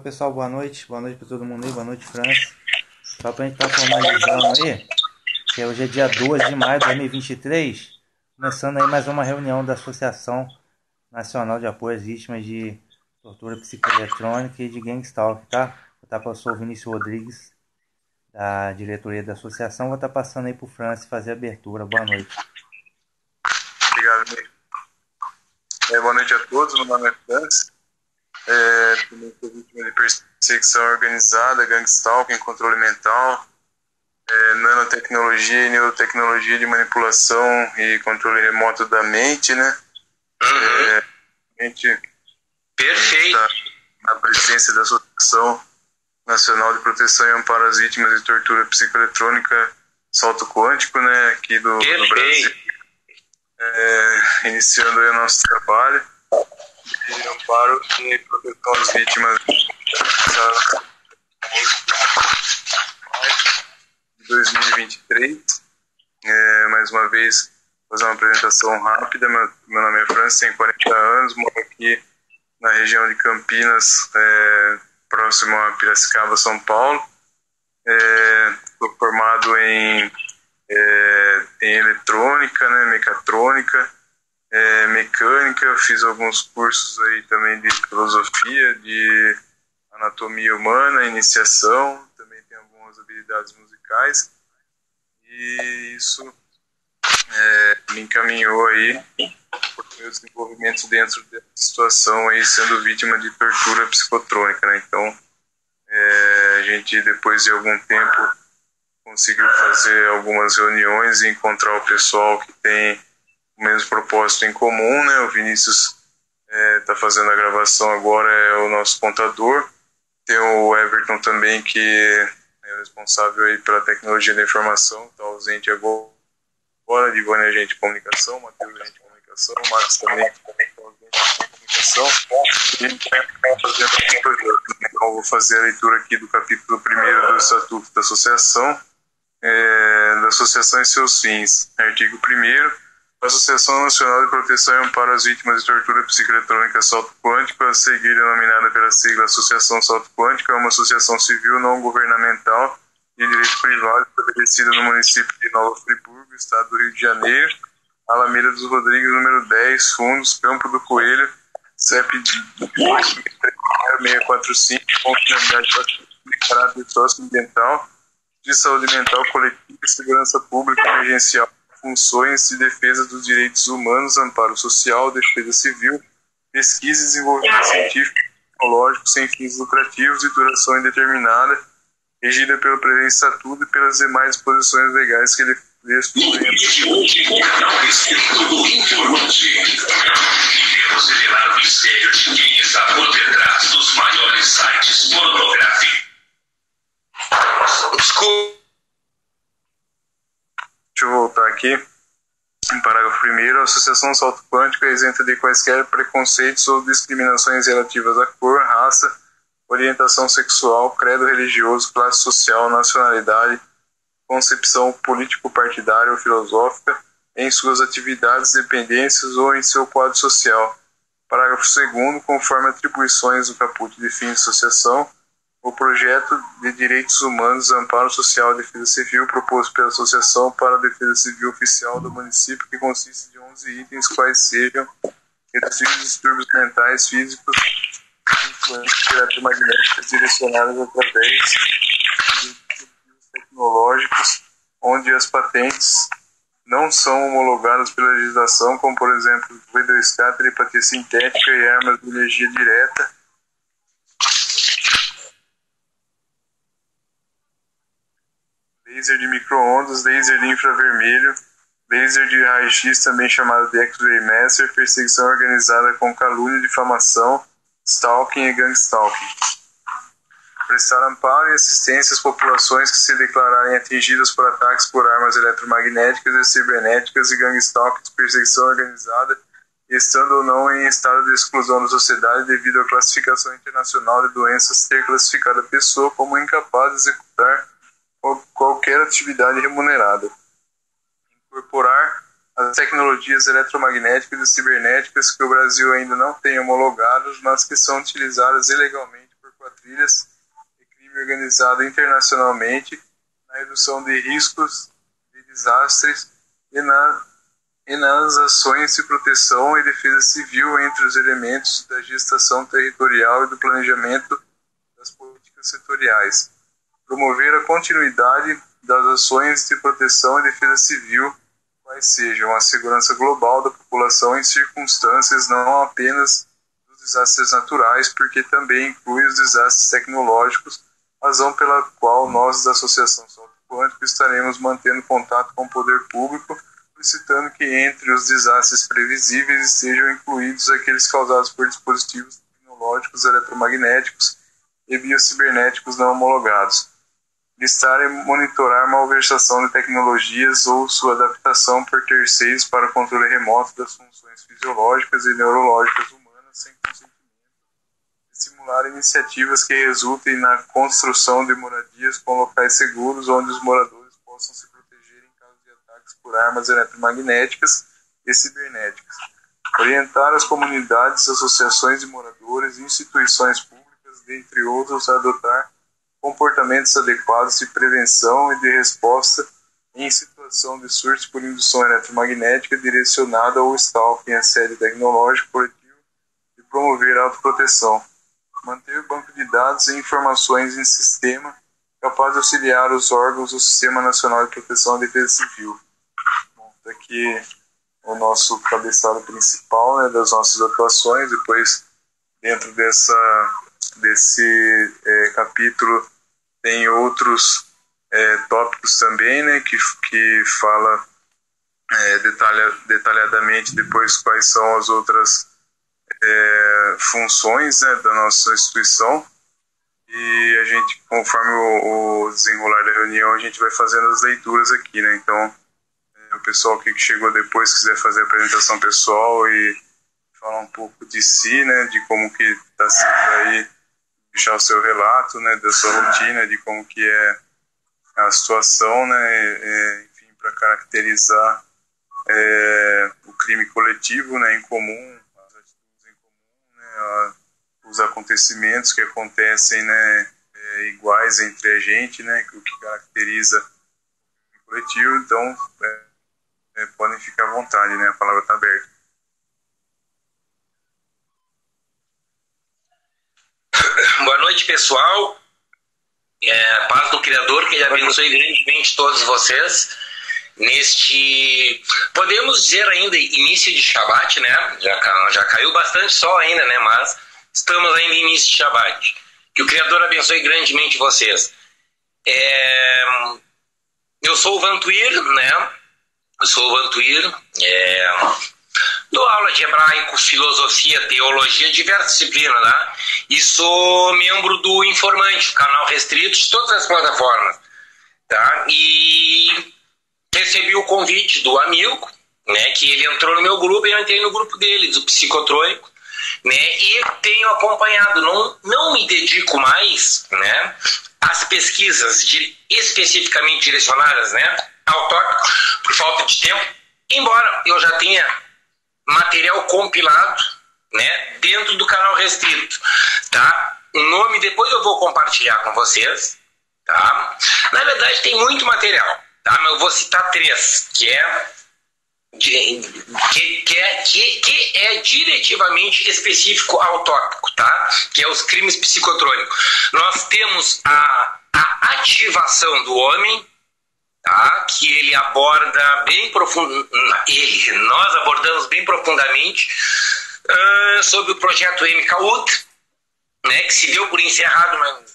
pessoal, boa noite para todo mundo aí, boa noite, França. Só pra gente estar formalizando aí, que hoje é dia 12 de maio de 2023, começando aí mais uma reunião da Associação Nacional de Apoio às Vítimas de Tortura Psicoeletrônica e de Gangstalk, tá? Vou estar passando o Vinícius Rodrigues, da diretoria da associação, vou estar passando aí pro França fazer a abertura. Boa noite. Obrigado, amigo. Boa noite a todos, meu nome é França. Também sou vítima de perseguição organizada, gangstalking, controle mental, nanotecnologia e neurotecnologia de manipulação e controle remoto da mente, né? A gente está na presidência da Associação Nacional de Proteção e Amparo às Vítimas de Tortura Psicoeletrônica Salto Quântico, né? Aqui do Brasil. Iniciando aí o nosso trabalho de amparo e proteção às vítimas de 2023. Mais uma vez, vou fazer uma apresentação rápida. Meu nome é França, tenho 40 anos, moro aqui na região de Campinas, próximo a Piracicaba, São Paulo. Sou formado em eletrônica, né, mecatrônica, mecânica. Fiz alguns cursos aí também de filosofia, de anatomia humana, iniciação, também tenho algumas habilidades musicais, e isso me encaminhou aí para o meu desenvolvimento dentro dessa situação aí, sendo vítima de tortura psicotrônica, né? Então a gente, depois de algum tempo, conseguiu fazer algumas reuniões e encontrar o pessoal que tem o mesmo propósito em comum, né? O Vinícius está fazendo a gravação agora, é o nosso contador. Tem o Everton também, que é o responsável aí pela tecnologia da informação, está ausente agora. Divone, agente de comunicação, Matheus, agente de comunicação, o Marcos também está ausente de comunicação. E a gente está fazendo um projeto. Então, eu vou fazer a leitura aqui do capítulo 1º do Estatuto da Associação. Da Associação e seus fins. Artigo 1º. A Associação Nacional de Proteção e Amparo às Vítimas de Tortura Psicoeletrônica Salto Quântico, a seguir denominada pela sigla Associação Salto Quântico, é uma associação civil não governamental de direito privado estabelecida no município de Nova Friburgo, estado do Rio de Janeiro, Alameda dos Rodrigues, número 10, Fundos, Campo do Coelho, CEP 645, com finalidade de caráter socioambiental, de saúde mental coletiva e segurança pública emergencial, funções de defesa dos direitos humanos, amparo social, defesa civil, pesquisa e desenvolvimento científico e tecnológico sem fins lucrativos e duração indeterminada, regida pelo presente estatuto e pelas demais disposições legais que lhe suplementam. Queremos revelar o mistério de quem está por detrás dos maiores sites pornográficos. Deixa eu voltar aqui. Em parágrafo 1º, a Associação Salto Quântico é isenta de quaisquer preconceitos ou discriminações relativas à cor, raça, orientação sexual, credo religioso, classe social, nacionalidade, concepção político-partidária ou filosófica, em suas atividades, dependências ou em seu quadro social. Parágrafo 2º, conforme atribuições do caput de fins de associação, o projeto de direitos humanos, amparo social e defesa civil proposto pela Associação para a Defesa Civil Oficial do município, que consiste de 11 itens, quais sejam reduzir os distúrbios mentais, físicos e influências eletromagnéticas direcionadas através de dispositivos tecnológicos, onde as patentes não são homologadas pela legislação, como, por exemplo, hidroescape, telepatia sintética e armas de energia direta, laser de micro-ondas, laser de infravermelho, laser de raio-x, também chamado de X-ray Master, perseguição organizada com calúnia, difamação, stalking e gangstalking. Prestar amparo e assistência às populações que se declararem atingidas por ataques por armas eletromagnéticas e cibernéticas e gangstalking, perseguição organizada, estando ou não em estado de exclusão da sociedade devido à classificação internacional de doenças, ter classificado a pessoa como incapaz de executar qualquer atividade remunerada. Incorporar as tecnologias eletromagnéticas e cibernéticas que o Brasil ainda não tem homologadas, mas que são utilizadas ilegalmente por quadrilhas e crime organizado internacionalmente na redução de riscos de desastres e nas ações de proteção e defesa civil entre os elementos da gestação territorial e do planejamento das políticas setoriais. Promover a continuidade das ações de proteção e defesa civil, quais sejam a segurança global da população em circunstâncias não apenas dos desastres naturais, porque também inclui os desastres tecnológicos, razão pela qual nós da Associação Salto Quântico estaremos mantendo contato com o poder público, solicitando que entre os desastres previsíveis estejam incluídos aqueles causados por dispositivos tecnológicos eletromagnéticos e biocibernéticos não homologados. Listar e monitorar malversação de tecnologias ou sua adaptação por terceiros para o controle remoto das funções fisiológicas e neurológicas humanas sem consentimento. Estimular iniciativas que resultem na construção de moradias com locais seguros onde os moradores possam se proteger em caso de ataques por armas eletromagnéticas e cibernéticas. Orientar as comunidades, associações de moradores, instituições públicas, dentre outros, a adotar comportamentos adequados de prevenção e de resposta em situação de surtos por indução eletromagnética direcionada ou stalking em sede tecnológico coletivo e promover a autoproteção. Manter o banco de dados e informações em sistema capaz de auxiliar os órgãos do Sistema Nacional de Proteção e Defesa Civil. Bom, aqui o nosso cabeçalho principal, né, das nossas atuações. Depois, dentro desse capítulo, tem outros tópicos também, né, que fala detalhadamente depois quais são as outras funções, né, da nossa instituição, e a gente, conforme o desenrolar da reunião, a gente vai fazendo as leituras aqui, né. Então, o pessoal que chegou depois quiser fazer a apresentação pessoal e falar um pouco de si, né, de como que está sendo aí, deixar o seu relato, né, da sua rotina, de como que é a situação, né, enfim, para caracterizar o crime coletivo, né, em comum, as atitudes em comum, né, os acontecimentos que acontecem, né, iguais entre a gente, né, o que caracteriza o crime coletivo. Então, podem ficar à vontade, né, a palavra está aberta. Boa noite, pessoal. Paz do Criador, que Ele abençoe grandemente todos vocês. Podemos dizer ainda início de Shabat, né? Já caiu bastante sol ainda, né? Mas estamos ainda em início de Shabat. Que o Criador abençoe grandemente vocês. Eu sou o Vantuir, né? Dou aula de hebraico, filosofia, teologia, diversas disciplinas, né? E sou membro do Informante, canal restrito de todas as plataformas, tá? E recebi o convite do amigo, né? Que ele entrou no meu grupo e eu entrei no grupo dele, do Psicotrônico, né? E tenho acompanhado, não me dedico mais, né? Às pesquisas especificamente direcionadas, né? Ao tópico, por falta de tempo, embora eu já tenha material compilado, né, dentro do canal restrito, tá? O nome depois eu vou compartilhar com vocês, tá? Na verdade tem muito material, tá? Mas eu vou citar 3, que é diretivamente específico ao tópico, tá? Que é os crimes psicotrônicos. Nós temos a ativação do homem, tá? Que ele aborda bem profundamente, nós abordamos bem profundamente sobre o projeto MKUltra, né? Que se deu por encerrado, mas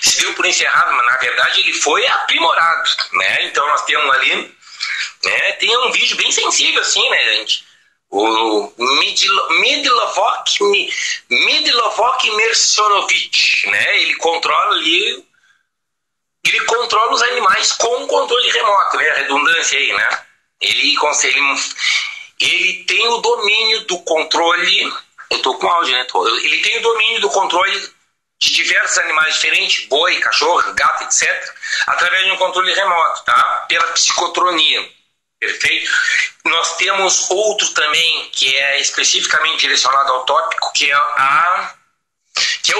se deu por encerrado, mas na verdade ele foi aprimorado, né? Então nós temos ali, né? Tem um vídeo bem sensível assim, né, gente? O Midlovok Mersonovich, né? Ele controla os animais com controle remoto, né? A redundância aí, né? Ele tem o domínio do controle. Eu tô com áudio, né? Ele tem o domínio do controle de diversos animais diferentes, boi, cachorro, gato, etc., através de um controle remoto, tá? Pela psicotronia. Perfeito? Nós temos outro também que é especificamente direcionado ao tópico, que que é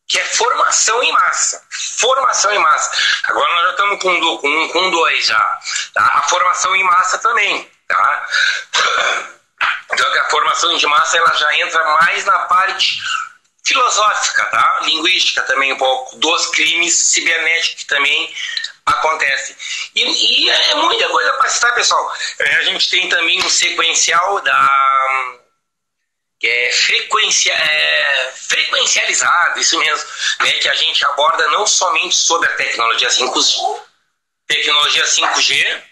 que é formação em massa. Formação em massa. Agora nós já estamos com dois já. Tá? A formação em massa também. Tá? Então a formação de massa ela já entra mais na parte filosófica, tá? Linguística também um pouco, dos crimes cibernéticos que também acontece. E é muita coisa para citar, pessoal. A gente tem também um sequencial que é frequencializado, isso mesmo, né, que a gente aborda não somente sobre a tecnologia 5G,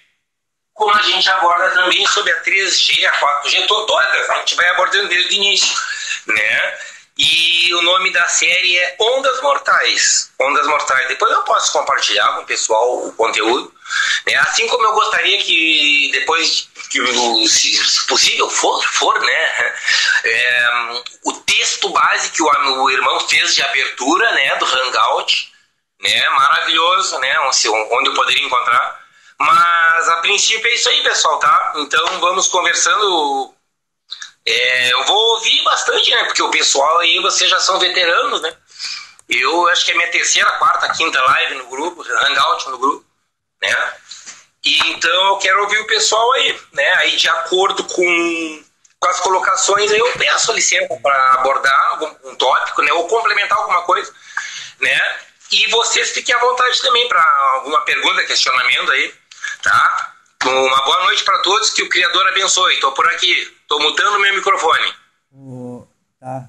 como a gente aborda também sobre a 3G, a 4G, todas, a gente vai abordando desde o início, né? E o nome da série é Ondas Mortais. Ondas Mortais. Depois eu posso compartilhar com o pessoal o conteúdo. Né? Assim como eu gostaria que depois, que se possível for né? O texto base que o irmão fez de abertura, né? Do Hangout. Né? Maravilhoso, né? Onde eu poderia encontrar. Mas a princípio é isso aí, pessoal, tá? Então vamos conversando. Eu vou ouvir bastante, né? Porque o pessoal aí, vocês já são veteranos, né? Eu acho que é minha terceira, quarta, quinta live no grupo, Hangout no grupo, né? E então eu quero ouvir o pessoal aí, né? Aí de acordo com as colocações, aí eu peço licença para abordar um tópico, né? Ou complementar alguma coisa, né? E vocês fiquem à vontade também para alguma pergunta, questionamento aí, tá? Uma boa noite para todos, que o Criador abençoe. Estou por aqui, estou mutando meu microfone.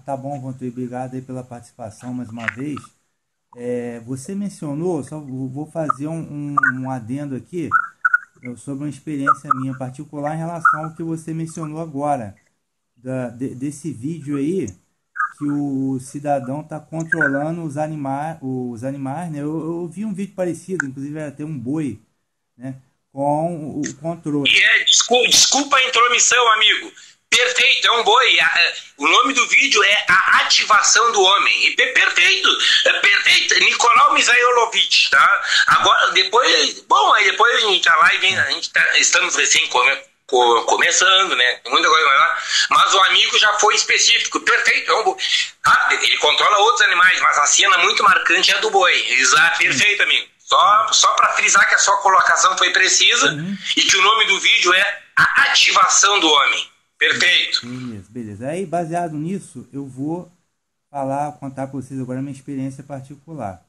Tá bom, Vantuí, obrigado aí pela participação mais uma vez. Você mencionou, só vou fazer um adendo aqui sobre uma experiência minha particular em relação ao que você mencionou agora, desse vídeo aí, que o cidadão está controlando os animais, né? Eu vi um vídeo parecido, inclusive era até um boi, né? Com o controle. Desculpa a intromissão, amigo. Perfeito, é um boi. O nome do vídeo é A Ativação do Homem. Perfeito. Nicolau Misailovic, tá? Agora, depois a gente tá lá e estamos recém começando, né? Tem muita coisa lá. Mas o amigo já foi específico. Perfeito, é um boi. Ele controla outros animais, mas a cena muito marcante é a do boi. Exato, perfeito, amigo. Só para frisar que a sua colocação foi precisa e que o nome do vídeo é A Ativação do Homem. Perfeito. Beleza. Aí, baseado nisso, eu vou contar para vocês agora a minha experiência particular.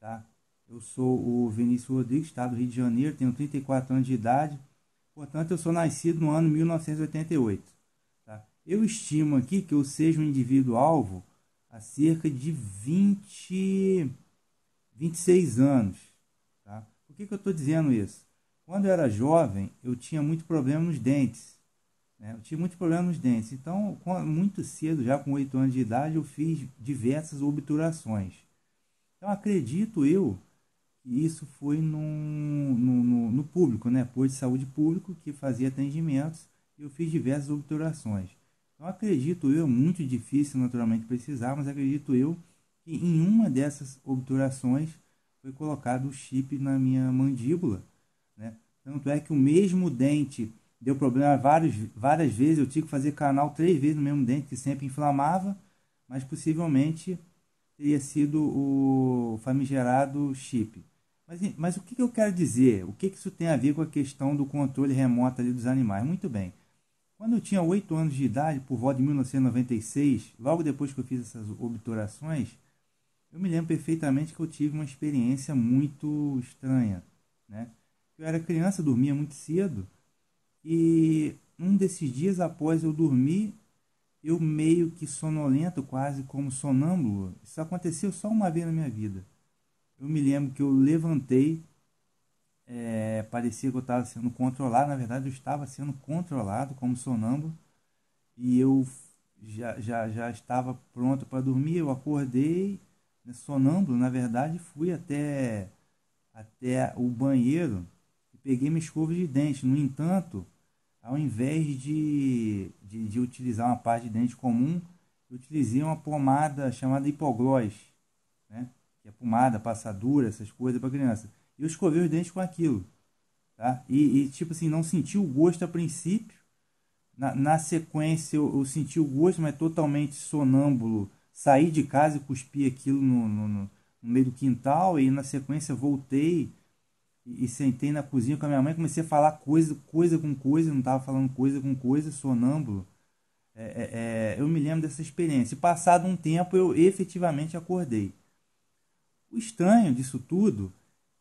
Tá? Eu sou o Vinícius Rodrigues, estado do Rio de Janeiro, tenho 34 anos de idade, portanto eu sou nascido no ano 1988. Tá? Eu estimo aqui que eu seja um indivíduo-alvo há cerca de 26 anos. Tá? Por que eu estou dizendo isso? Quando eu era jovem, eu tinha muito problema nos dentes. Eu tive muito problema nos dentes. Então, muito cedo, já com 8 anos de idade, eu fiz diversas obturações. Então, acredito eu que isso foi no público, né? Posto de saúde público, que fazia atendimentos, e eu fiz diversas obturações. Então, acredito eu, muito difícil naturalmente precisar, mas acredito eu que em uma dessas obturações foi colocado o chip na minha mandíbula, né? Tanto é que o mesmo dente deu problema várias vezes, eu tive que fazer canal 3 vezes no mesmo dente, que sempre inflamava, mas possivelmente teria sido o famigerado chip. Mas o que eu quero dizer? O que isso tem a ver com a questão do controle remoto ali dos animais? Muito bem. Quando eu tinha 8 anos de idade, por volta de 1996, logo depois que eu fiz essas obturações, eu me lembro perfeitamente que eu tive uma experiência muito estranha, né? Eu era criança, dormia muito cedo, e um desses dias após eu dormir, eu meio que sonolento, quase como sonâmbulo. Isso aconteceu só uma vez na minha vida. Eu me lembro que eu levantei, parecia que eu estava sendo controlado. Na verdade, eu estava sendo controlado como sonâmbulo, e eu já estava pronto para dormir. Eu acordei, sonâmbulo, na verdade, fui até o banheiro e peguei minha escova de dente. No entanto, ao invés de utilizar uma pasta de dente comum, eu utilizei uma pomada chamada hipoglós, né? Que é pomada, passadura, essas coisas para criança. E eu escovei os dentes com aquilo, tá? E tipo assim, não senti o gosto a princípio. Na sequência eu senti o gosto, mas totalmente sonâmbulo, saí de casa e cuspi aquilo no meio do quintal, e na sequência voltei e sentei na cozinha com a minha mãe, comecei a falar coisa com coisa, não estava falando coisa com coisa, sonâmbulo. Eu me lembro dessa experiência. E passado um tempo eu efetivamente acordei. O estranho disso tudo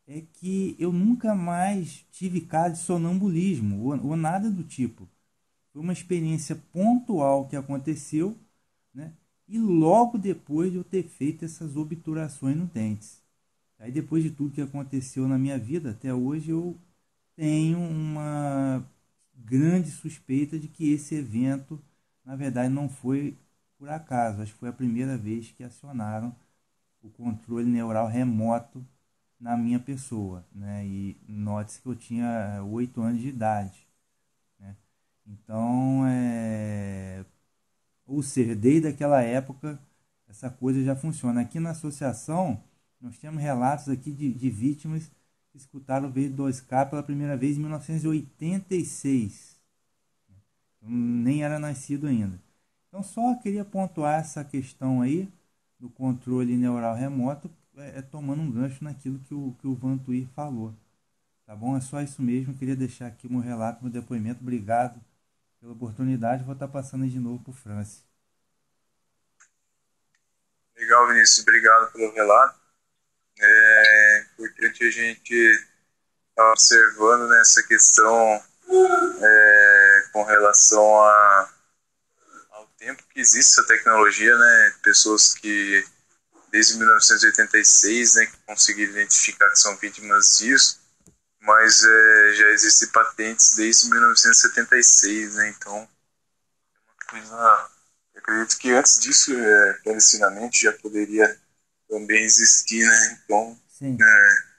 é que eu nunca mais tive caso de sonambulismo ou nada do tipo. Foi uma experiência pontual que aconteceu, né? E logo depois de eu ter feito essas obturações nos dentes. Aí depois de tudo que aconteceu na minha vida até hoje, eu tenho uma grande suspeita de que esse evento, na verdade, não foi por acaso. Acho que foi a primeira vez que acionaram o controle neural remoto na minha pessoa, né? E note-se que eu tinha 8 anos de idade, né? Então, ou seja, desde aquela época, essa coisa já funciona. Aqui na associação, nós temos relatos aqui de vítimas que escutaram o V2K pela primeira vez em 1986. Eu nem era nascido ainda. Então, só queria pontuar essa questão aí do controle neural remoto, tomando um gancho naquilo que o Vantuir falou. Tá bom? É só isso mesmo. Queria deixar aqui meu relato, meu depoimento. Obrigado pela oportunidade. Vou estar passando aí de novo para o Francis. Legal, Vinícius. Obrigado pelo relato. É importante a gente estar observando nessa questão com relação ao tempo que existe essa tecnologia, né? Pessoas que desde 1986, né, que conseguiram identificar que são vítimas disso, mas já existem patentes desde 1976, né? Então é uma coisa. Eu acredito que antes disso, clandestinamente, já poderia também existir, né? Então, sim,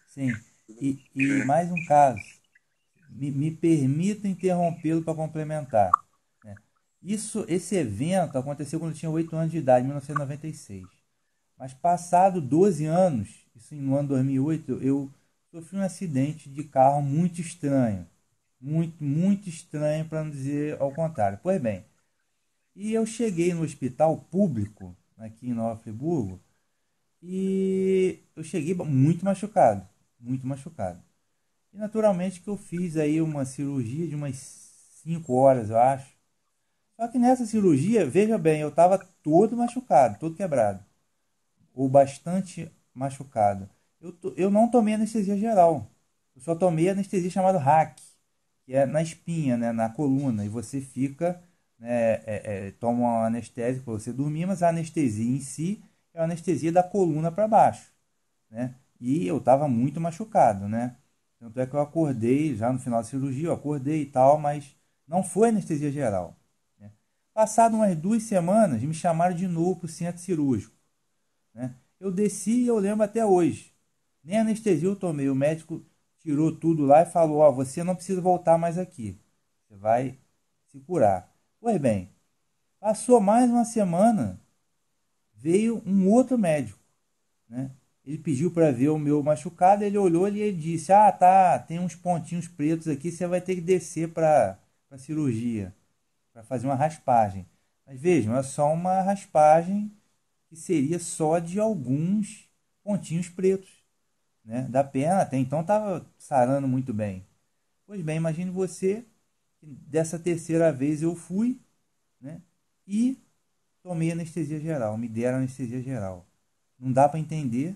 sim. E mais um caso. Me permita interrompê-lo para complementar, né? Esse evento aconteceu quando eu tinha 8 anos de idade, em 1996. Mas passado 12 anos, isso no ano 2008, eu sofri um acidente de carro muito estranho. Muito estranho, para não dizer ao contrário. Pois bem, e eu cheguei no hospital público, aqui em Nova Friburgo, e eu cheguei muito machucado. E naturalmente que eu fiz aí uma cirurgia de umas 5 horas, eu acho. Só que nessa cirurgia, veja bem, eu estava todo machucado, todo quebrado. Ou bastante machucado. Eu não tomei anestesia geral. Eu só tomei anestesia chamada RAC, que é na espinha, né, na coluna. E você fica, né, toma um anestésico para você dormir, mas a anestesia em si é a anestesia da coluna para baixo, né? E eu estava muito machucado, né? Tanto é que eu acordei, já no final da cirurgia, eu acordei e tal, mas não foi anestesia geral, né? Passado umas 2 semanas, me chamaram de novo para o centro cirúrgico, né? Eu desci e eu lembro até hoje. Nem anestesia eu tomei. O médico tirou tudo lá e falou: ó, você não precisa voltar mais aqui. Você vai se curar. Pois bem, passou mais uma semana, veio um outro médico, né? Ele pediu para ver o meu machucado, ele olhou e ele disse: ah, tá, tem uns pontinhos pretos aqui, você vai ter que descer para a cirurgia, para fazer uma raspagem. Mas vejam, é só uma raspagem que seria só de alguns pontinhos pretos, né, da perna. Até então estava sarando muito bem. Pois bem, imagine você, dessa terceira vez eu fui, né, e tomei anestesia geral, me deram anestesia geral. Não dá para entender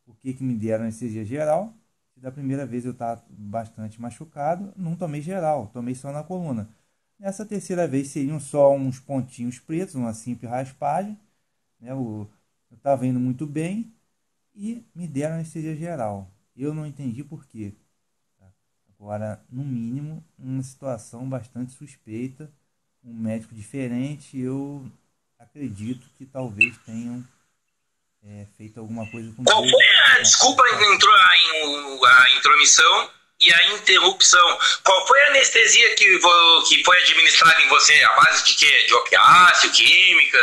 por que me deram anestesia geral. Se da primeira vez eu estava bastante machucado, não tomei geral, tomei só na coluna. Nessa terceira vez seriam só uns pontinhos pretos, uma simples raspagem, né? Eu estava indo muito bem e me deram anestesia geral. Eu não entendi por quê. Agora, no mínimo, uma situação bastante suspeita, um médico diferente. Eu acredito que talvez tenham feito alguma coisa com Qual foi desculpa a intromissão e a interrupção. Qual foi a anestesia que foi administrada em você? A base de quê? De opiáceo, química,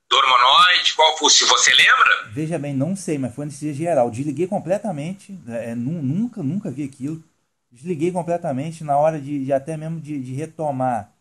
do hormonoide? Qual foi, se você lembra? Veja bem, não sei, mas foi anestesia geral. Desliguei completamente, nunca vi aquilo. Desliguei completamente na hora de até mesmo de retomar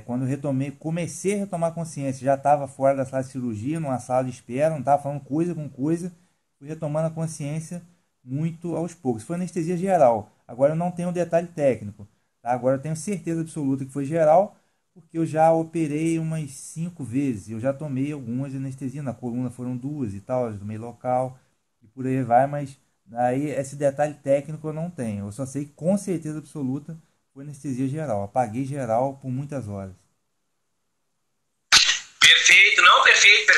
quando eu comecei a retomar consciência, já estava fora da sala de cirurgia, numa sala de espera, não estava falando coisa com coisa, fui retomando a consciência muito aos poucos. Foi anestesia geral. Agora eu não tenho detalhe técnico, tá? Agora eu tenho certeza absoluta que foi geral, porque eu já operei umas 5 vezes, eu já tomei algumas anestesias, na coluna foram 2 e tal, eu tomei local, e por aí vai, mas aí esse detalhe técnico eu não tenho. Eu só sei que com certeza absoluta foi anestesia geral. Apaguei geral por muitas horas. Perfeito, não, perfeito.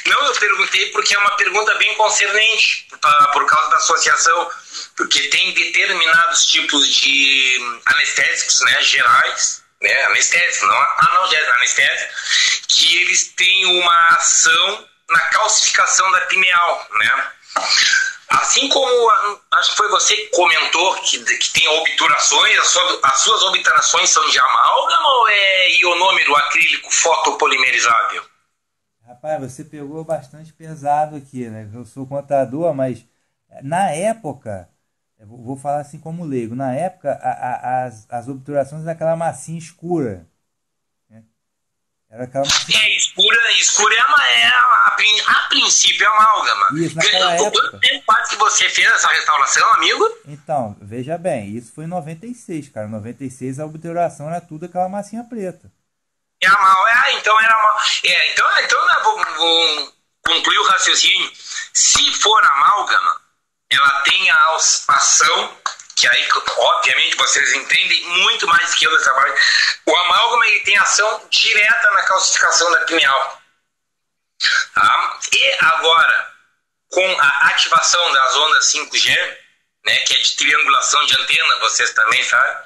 Não, eu perguntei porque é uma pergunta bem concernente por causa da associação, porque tem determinados tipos de anestésicos, né, gerais, né, anestésicos, não analgésicos, anestésicos, que eles têm uma ação na calcificação da pineal, né? Assim como, acho que foi você que comentou que tem obturações, as suas obturações são de amálgama ou é ionômero acrílico fotopolimerizável? Rapaz, você pegou bastante pesado aqui, né? Eu sou contador, mas na época, eu vou falar assim como leigo, na época as obturações eram aquela massinha escura. Né? Era aquela massinha... escura a princípio é amálgama. Isso, naquela época. Quanto tempo faz que você fez essa restauração, amigo? Então, veja bem, isso foi em 96, cara. Em 96 a obturação era tudo aquela massinha preta. Então era mal. Então eu vou concluir o raciocínio. Se for amálgama, ela tem a ação, que aí, obviamente, vocês entendem muito mais que eu dessa parte. O amálgama ele tem ação direta na calcificação da pineal. Tá? E agora, com a ativação das ondas 5G, né, que é de triangulação de antena, vocês também sabem,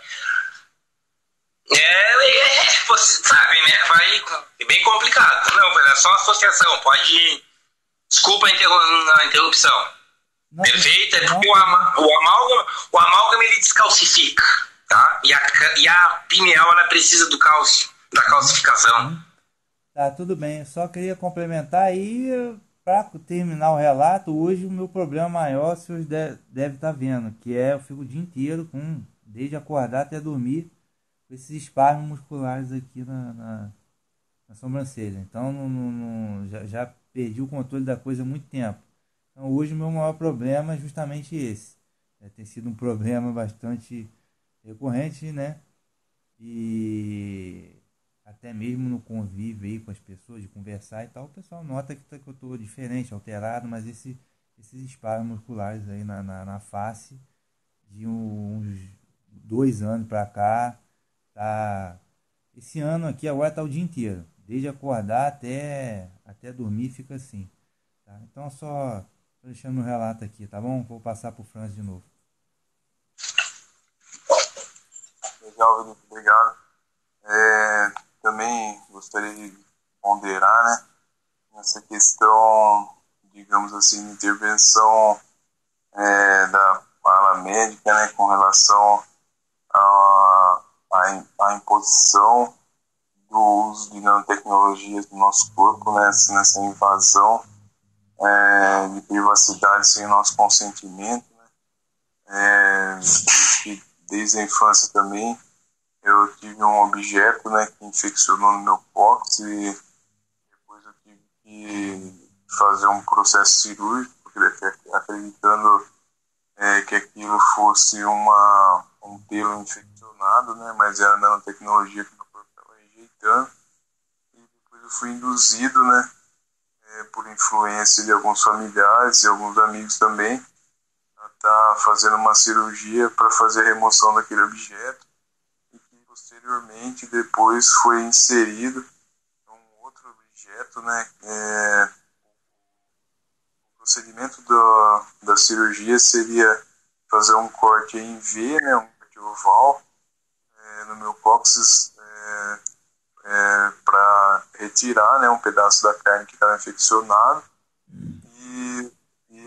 você sabe, né, vai bem complicado. Não, é só associação, pode... Desculpa a interrupção. Não, perfeito, é porque o amálgama ele descalcifica, tá? E a pineal ela precisa do cálcio, da calcificação. Tá, tudo bem. Eu só queria complementar aí, para terminar o relato, hoje o meu problema maior, o senhor deve estar vendo, que é eu fico o dia inteiro, desde acordar até dormir, com esses espasmos musculares aqui na sobrancelha. Então já perdi o controle da coisa há muito tempo. Então hoje o meu maior problema é justamente esse. Tem sido um problema bastante recorrente, né? E até mesmo no convívio aí com as pessoas, de conversar e tal, o pessoal nota que eu estou diferente, alterado, mas esses espasmos musculares aí na face, de uns 2 anos para cá, tá... Esse ano aqui agora tá o dia inteiro, desde acordar até dormir fica assim. Tá? Então só tô deixando o relato aqui, tá bom? Vou passar pro Franz de novo. Legal, Felipe, obrigado. Também gostaria de ponderar, né, nessa questão, digamos assim, de intervenção da ala médica, né, com relação à imposição do uso de nanotecnologias no nosso corpo, né, nessa invasão de privacidade sem nosso consentimento, né, desde a infância também. Eu tive um objeto, né, que infeccionou no meu cóccix e depois eu tive que fazer um processo cirúrgico, acreditando que aquilo fosse um pelo infeccionado, né, mas era a nanotecnologia que o meu corpo estava rejeitando. E depois eu fui induzido, né, por influência de alguns familiares e alguns amigos também, a estar fazendo uma cirurgia para fazer a remoção daquele objeto. Posteriormente, depois foi inserido um outro objeto, né? O procedimento da cirurgia seria fazer um corte em V, né? Um corte oval no meu cóccix para retirar, né? Um pedaço da carne que estava infeccionado e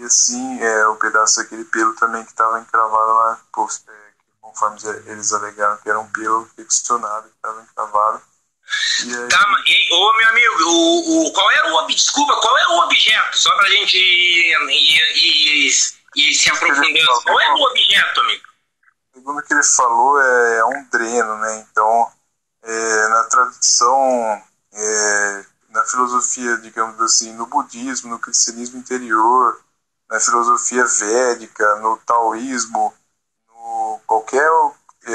assim o pedaço daquele pelo também que estava encravado lá, conforme eles alegaram que era um pelo infeccionado que estava encravado. Aí... Tá, ô meu amigo, qual é o objeto? Só pra gente ir se aprofundando. Qual é o objeto, amigo? Segundo o que ele falou, é um dreno, né? Então, tradição, na filosofia, digamos assim, no budismo, no cristianismo interior, na filosofia védica, no taoísmo, no qualquer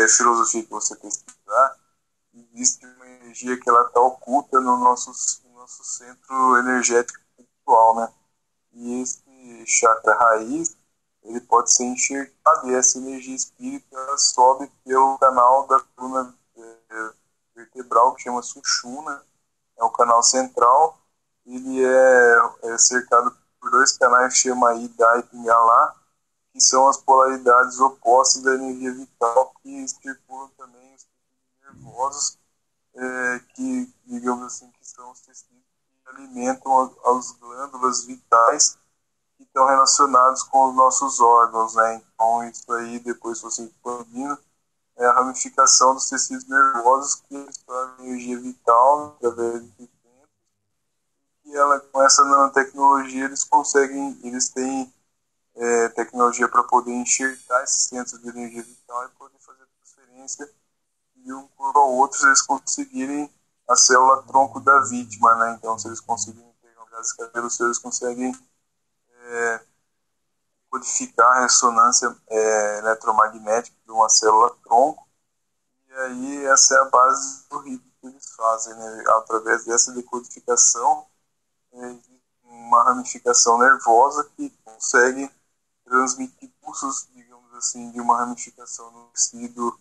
filosofia que você pesquisar, existe uma energia que ela está oculta no nosso centro energético espiritual, né? E esse chakra raiz, ele pode ser enxertado, e essa energia espírita ela sobe pelo canal da coluna vertebral, que chama Sushumna, é o canal central. Ele é cercado por dois canais que chama Ida e Pingala, que são as polaridades opostas da energia vital, que circulam também os tecidos nervosos, que, digamos assim, que são os tecidos que alimentam as glândulas vitais que estão relacionados com os nossos órgãos, né? Então, isso aí, depois, se você expandindo, é a ramificação dos tecidos nervosos que eles tornam energia vital através do tempo. E ela, com essa nanotecnologia, eles têm tecnologia para poder enxertar esses centros de energia vital e poder fazer a transferência de um corpo ao outro, se eles conseguirem a célula tronco da vítima, né? Então, se eles conseguirem pegar um gás de cabelo, se eles conseguem codificar a ressonância eletromagnética de uma célula tronco, e aí essa é a base do rito que eles fazem, né? Através dessa decodificação, existe uma ramificação nervosa que consegue transmitir pulsos, digamos assim, de uma ramificação no tecido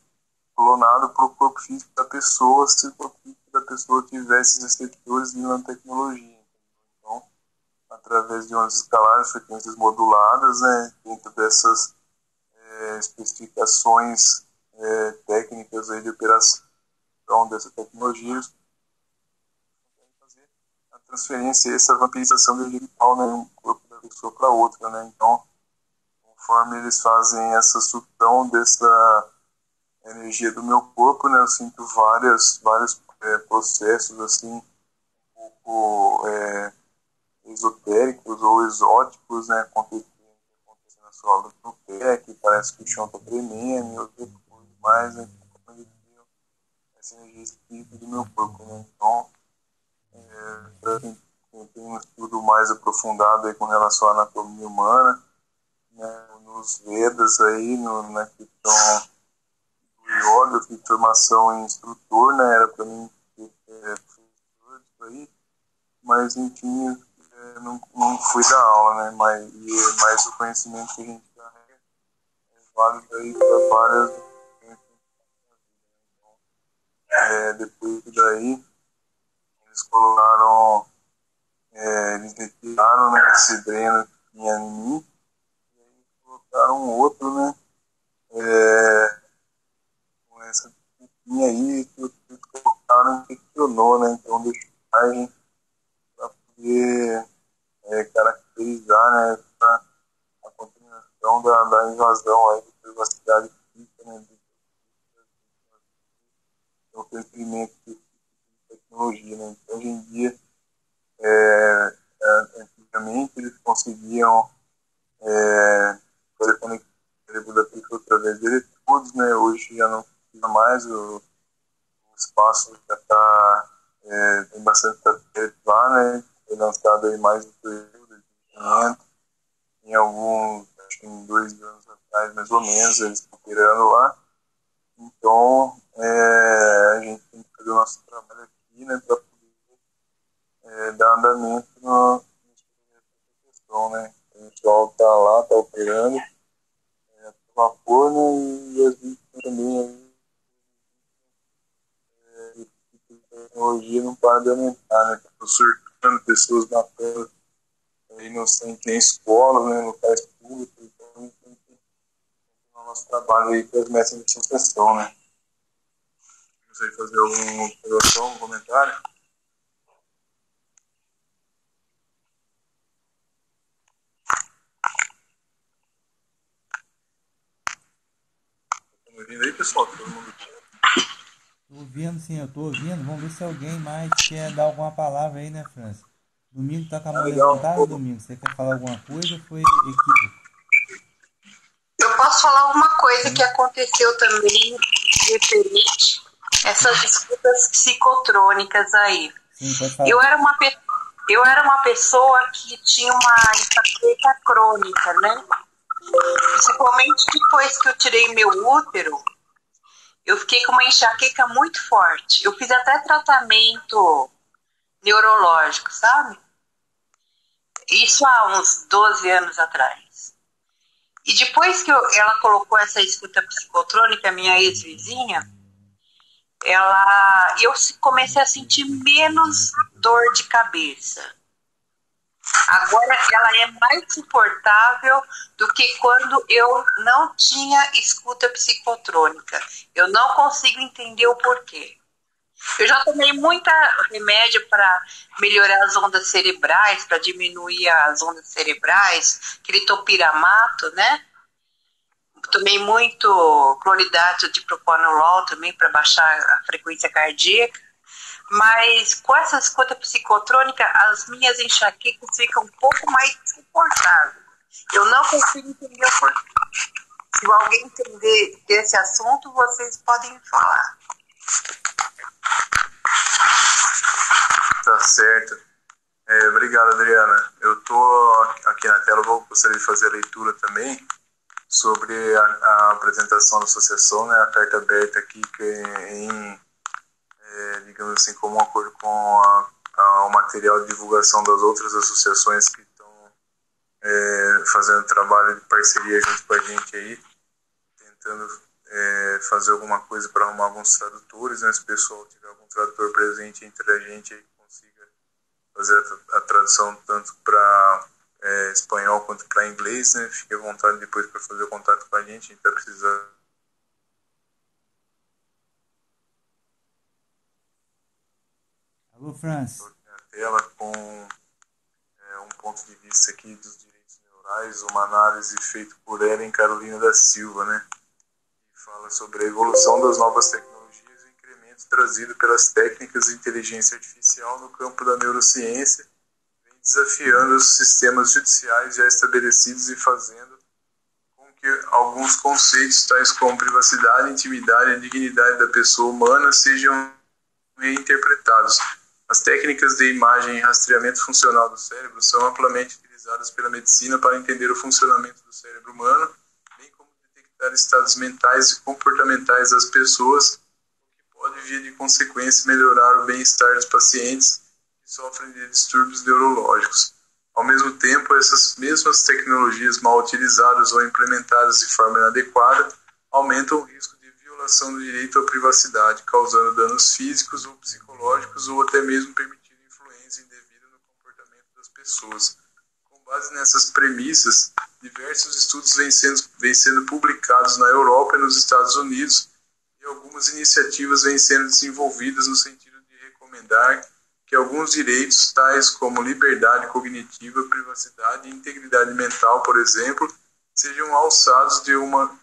clonado para o corpo físico da pessoa, se o corpo físico da pessoa tivesse receptores de nanotecnologia. Então, através de umas escaladas de frequências moduladas, né, dentro dessas especificações técnicas aí de operação dessa tecnologia, eles conseguem fazer a transferência e essa vampirização do digital, né, de um corpo da pessoa para outra, né. Então, conforme eles fazem essa sucção dessa energia do meu corpo, né, eu sinto vários processos assim um pouco esotéricos ou exóticos, né, acontecendo na sola do pé, que parece que o chão está tremendo, e outras coisas mais, né, essa energia espírita do meu corpo, né. Então, para quem tem um estudo mais aprofundado aí com relação à anatomia humana, né, nos Vedas aí, na questão do yoga, eu fiz formação em instrutor, né, era para mim professor disso aí, mas enfim, não fui dar aula, né, mas o conhecimento que a gente carrega é válido aí para várias. Então, depois daí, eles colocaram, eles retiraram, né, esse dreno que tinha em mim, e aí colocaram um outro, né, com essa tipinha aí, que eles colocaram e infeccionou, né, então deixou margem para poder caracterizar, né, a continuação da invasão aí de privacidade física, né, do crescimento de tecnologia, né. Então, hoje em dia, antigamente eles conseguiam conectar o cérebro da pessoa através de eletrodos, né, hoje já não precisa mais, o espaço já está, tem bastante satélite lá, né, foi lançado aí mais do que 2.500, em alguns, acho que em 2 anos atrás, mais ou menos, eles estão operando lá. Então, a gente tem que fazer o nosso trabalho aqui, né, para poder dar andamento nessa questão, né. O pessoal está lá, está operando, a vapor, né, e as vítimas também aí, a tecnologia não para de aumentar, né, surtando, pessoas matando inocente em escola, né, locais públicos. Então, a gente tem que fazer o nosso trabalho aí com as metas de sucessão, né. Não sei fazer alguma observação, algum comentário? Estão me ouvindo aí, pessoal? Todo mundo Tô ouvindo, sim, eu tô ouvindo. Vamos ver se alguém mais quer dar alguma palavra aí, né, França? Domingo tá com a mão levantada, Domingo? Você quer falar alguma coisa ou foi equívoco? Eu posso falar uma coisa que aconteceu também referente essas escutas psicotrônicas aí. Sim, pode falar. Eu era uma pessoa que tinha uma enxaqueca crônica, né? Principalmente depois que eu tirei meu útero, eu fiquei com uma enxaqueca muito forte. Eu fiz até tratamento neurológico, sabe? Isso há uns 12 anos atrás. E depois que ela colocou essa escuta psicotrônica, minha ex-vizinha, eu comecei a sentir menos dor de cabeça. Agora ela é mais suportável do que quando eu não tinha escuta psicotrônica. Eu não consigo entender o porquê. Eu já tomei muita remédio para melhorar as ondas cerebrais, para diminuir as ondas cerebrais, aquele topiramato, né? Tomei muito cloridato de propanolol também para baixar a frequência cardíaca. Mas com essa escuta psicotrônica, as minhas enxaquecas ficam um pouco mais suportáveis. Eu não consigo entender o porquê. Se alguém entender desse assunto, vocês podem me falar. Tá certo. Obrigado, Adriana. Eu tô aqui na tela, gostaria de fazer a leitura também sobre a apresentação da associação, né, a carta aberta aqui, que digamos assim, como um acordo com o material de divulgação das outras associações que estão fazendo trabalho de parceria junto com a gente aí, tentando fazer alguma coisa para arrumar alguns tradutores, né, se o pessoal tiver algum tradutor presente entre a gente aí, consiga fazer a tradução tanto para espanhol quanto para inglês, né? Fique à vontade depois para fazer contato com a gente está precisando. Alô, Franz. Na tela com um ponto de vista aqui dos direitos neurais, uma análise feita por Ellen Carolina da Silva, né? Que fala sobre a evolução das novas tecnologias e o incremento trazido pelas técnicas de inteligência artificial no campo da neurociência, desafiando os sistemas judiciais já estabelecidos e fazendo com que alguns conceitos tais como privacidade, intimidade e dignidade da pessoa humana sejam reinterpretados. As técnicas de imagem e rastreamento funcional do cérebro são amplamente utilizadas pela medicina para entender o funcionamento do cérebro humano, bem como detectar estados mentais e comportamentais das pessoas, o que pode, via de consequência, melhorar o bem-estar dos pacientes que sofrem de distúrbios neurológicos. Ao mesmo tempo, essas mesmas tecnologias mal utilizadas ou implementadas de forma inadequada aumentam o risco de violação do direito à privacidade, causando danos físicos ou psicológicos ou até mesmo permitindo influência indevida no comportamento das pessoas. Com base nessas premissas, diversos estudos vêm sendo publicados na Europa e nos Estados Unidos e algumas iniciativas vêm sendo desenvolvidas no sentido de recomendar que alguns direitos, tais como liberdade cognitiva, privacidade e integridade mental, por exemplo, sejam alçados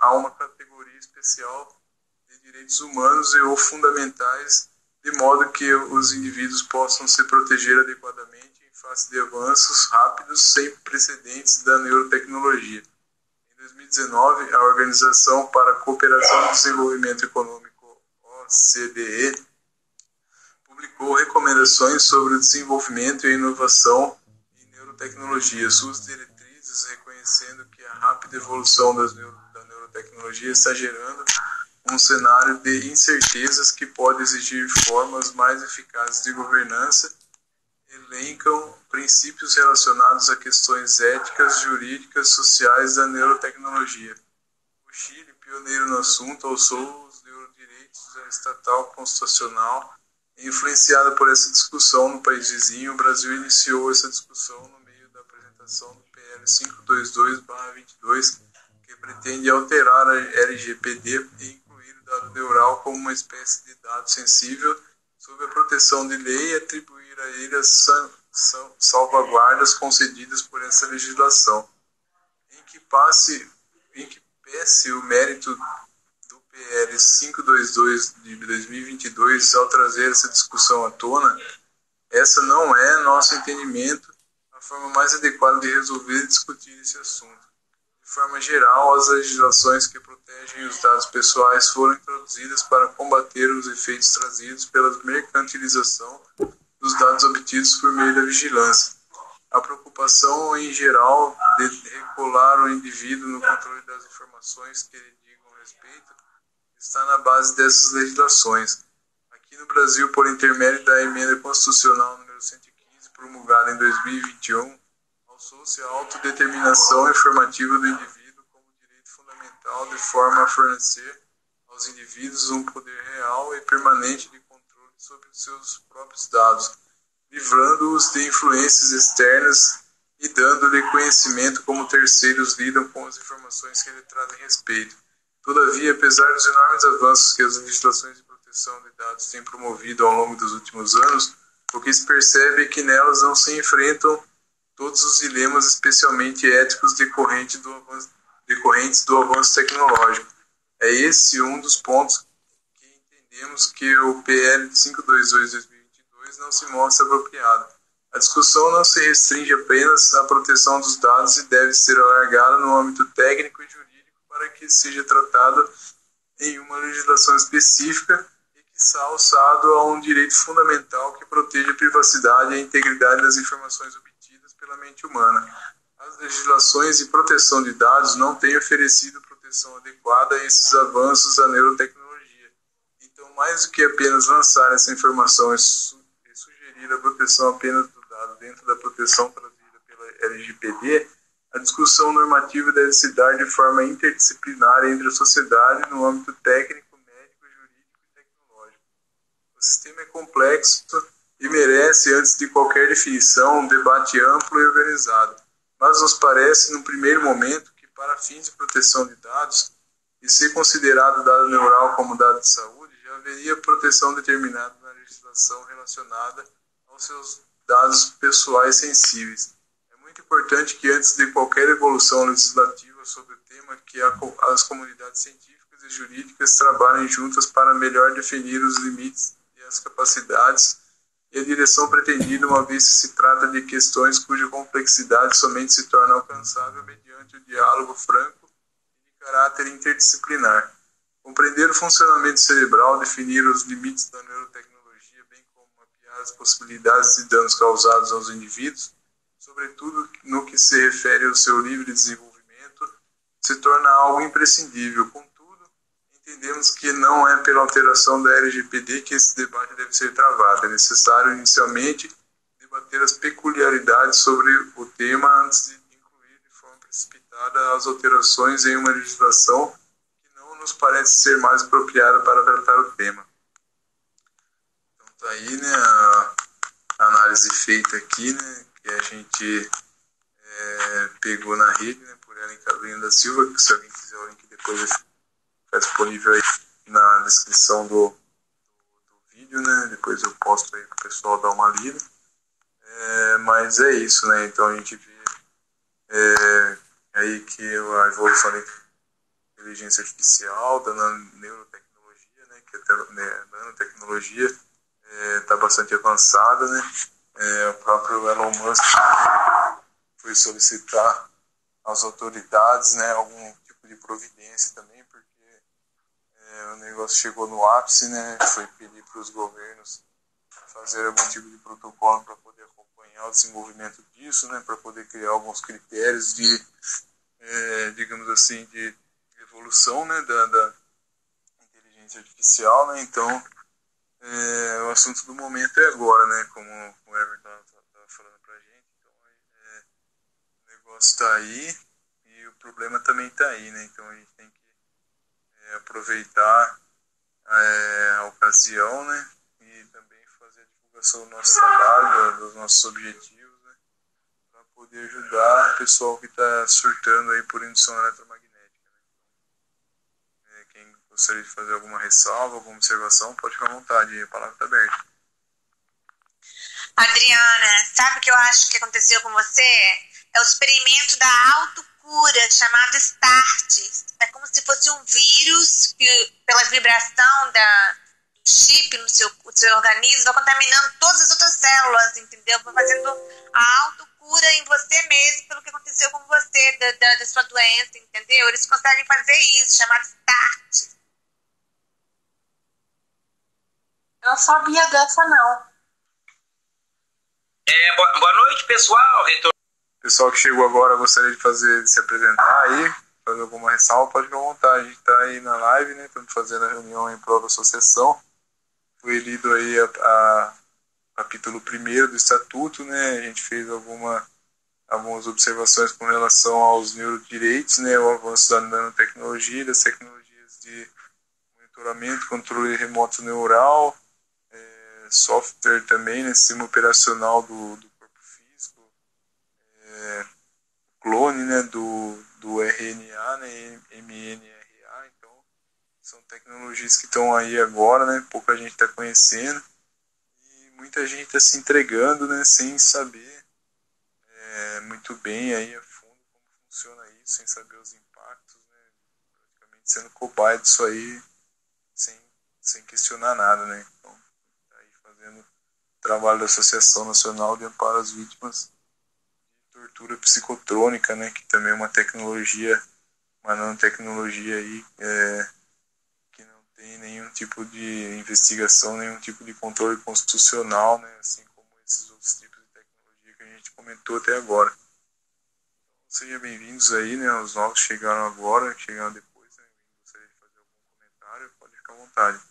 a uma categoria especial de direitos humanos e ou fundamentais, de modo que os indivíduos possam se proteger adequadamente em face de avanços rápidos sem precedentes da neurotecnologia. Em 2019, a Organização para a Cooperação e Desenvolvimento Econômico, OCDE, publicou recomendações sobre o desenvolvimento e a inovação em neurotecnologia, suas diretrizes reconhecendo que a rápida evolução da neurotecnologia está gerando um cenário de incertezas que pode exigir formas mais eficazes de governança, elencam princípios relacionados a questões éticas, jurídicas, sociais da neurotecnologia. O Chile, pioneiro no assunto, alçou os neurodireitos estatal constitucional. Influenciada por essa discussão no país vizinho, o Brasil iniciou essa discussão no meio da apresentação do PL 522/22, que pretende alterar a LGPD e incluir o dado neural como uma espécie de dado sensível sob a proteção de lei e atribuir a ele as salvaguardas concedidas por essa legislação. Em que pese o mérito PL 522 de 2022, ao trazer essa discussão à tona, essa não é, nosso entendimento, a forma mais adequada de resolver e discutir esse assunto. De forma geral, as legislações que protegem os dados pessoais foram introduzidas para combater os efeitos trazidos pela mercantilização dos dados obtidos por meio da vigilância. A preocupação, em geral, de regular o indivíduo no controle das informações que lhe digam respeito está na base dessas legislações. Aqui no Brasil, por intermédio da Emenda Constitucional número 115, promulgada em 2021, alçou-se a autodeterminação informativa do indivíduo como direito fundamental, de forma a fornecer aos indivíduos um poder real e permanente de controle sobre os seus próprios dados, livrando-os de influências externas e dando-lhe conhecimento como terceiros lidam com as informações que lhe trazem respeito. Todavia, apesar dos enormes avanços que as legislações de proteção de dados têm promovido ao longo dos últimos anos, o que se percebe é que nelas não se enfrentam todos os dilemas, especialmente éticos, decorrentes do avanço tecnológico. É esse um dos pontos que entendemos que o PL 522/2022 não se mostra apropriado. A discussão não se restringe apenas à proteção dos dados e deve ser alargada no âmbito técnico e jurídico para que seja tratado em uma legislação específica e que seja alçado a um direito fundamental que proteja a privacidade e a integridade das informações obtidas pela mente humana. As legislações de proteção de dados não têm oferecido proteção adequada a esses avanços da neurotecnologia. Então, mais do que apenas lançar essa informação e sugerir a proteção apenas do dado dentro da proteção trazida pela LGPD, a discussão normativa deve se dar de forma interdisciplinar entre a sociedade no âmbito técnico, médico, jurídico e tecnológico. O sistema é complexo e merece, antes de qualquer definição, um debate amplo e organizado. Mas nos parece, no primeiro momento, que para fins de proteção de dados, e ser considerado dado neural como dado de saúde, já haveria proteção determinada na legislação relacionada aos seus dados pessoais sensíveis. É muito importante que, antes de qualquer evolução legislativa sobre o tema, que as comunidades científicas e jurídicas trabalhem juntas para melhor definir os limites e as capacidades e a direção pretendida, uma vez que se trata de questões cuja complexidade somente se torna alcançável mediante o diálogo franco e de caráter interdisciplinar. Compreender o funcionamento cerebral, definir os limites da neurotecnologia, bem como mapear as possibilidades de danos causados aos indivíduos, sobretudo no que se refere ao seu livre desenvolvimento, se torna algo imprescindível. Contudo, entendemos que não é pela alteração da LGPD que esse debate deve ser travado. É necessário, inicialmente, debater as peculiaridades sobre o tema antes de incluir de forma precipitada as alterações em uma legislação que não nos parece ser mais apropriada para tratar o tema. Então está aí, né, a análise feita aqui, né, que a gente pegou na rede, né, por Ellen Cabrina da Silva, que se alguém quiser o link depois vai ficar disponível aí na descrição do vídeo, né, depois eu posto aí para o pessoal dar uma lida. Mas é isso, né, então a gente vê aí que a evolução da inteligência artificial, da neurotecnologia, né, que a nanotecnologia está bastante avançada, né. O próprio Elon Musk foi solicitar às autoridades, né, algum tipo de providência também, porque o negócio chegou no ápice, né, foi pedir para os governos fazer algum tipo de protocolo para poder acompanhar o desenvolvimento disso, né, para poder criar alguns critérios de, digamos assim, de evolução, né, da inteligência artificial, né. Então o assunto do momento é agora, né, como o Everton estava falando pra gente. Então o negócio está aí e o problema também está aí, né, então a gente tem que aproveitar a ocasião, né, e também fazer a divulgação do nosso trabalho, dos nossos objetivos, né, para poder ajudar o pessoal que está surtando aí por indução eletromagnética. Quem gostaria de fazer alguma ressalva, alguma observação, pode ficar à vontade, a palavra está aberta. Adriana, sabe o que eu acho que aconteceu com você? É o experimento da autocura, chamado START. É como se fosse um vírus que, pela vibração do chip no seu organismo, vai contaminando todas as outras células, entendeu? Vai fazendo a autocura. cura em você mesmo pelo que aconteceu com você, da sua doença, entendeu? Eles conseguem fazer isso, chamado start. Eu não sabia dessa, não. Boa noite, pessoal. Pessoal que chegou agora, gostaria de se apresentar aí, fazer alguma ressalva, pode ficar à vontade. A gente está aí na live, né? Estamos fazendo a reunião em prol da associação. Foi lido aí a capítulo 1º do Estatuto, né? A gente fez algumas observações com relação aos neurodireitos, né? O avanço da nanotecnologia, das tecnologias de monitoramento, controle remoto neural, software também, né? Sistema operacional do corpo físico, clone, né? do RNA, né? mNRA. Então, são tecnologias que estão aí agora, né? Pouca gente está conhecendo. Muita gente está se entregando, né, sem saber muito bem aí a fundo como funciona isso, sem saber os impactos, né, praticamente sendo cobaia disso aí sem questionar nada, né. Então, tá aí fazendo o trabalho da Associação Nacional de Amparo às Vítimas de Tortura Psicotrônica, né, que também é uma nanotecnologia aí que não tem nenhum tipo de investigação, nenhum tipo de controle constitucional, né, assim como esses outros tipos de tecnologia que a gente comentou até agora. Então, sejam bem-vindos aí, né, os novos que chegaram agora, que chegaram depois, né, gostaria de fazer algum comentário, pode ficar à vontade.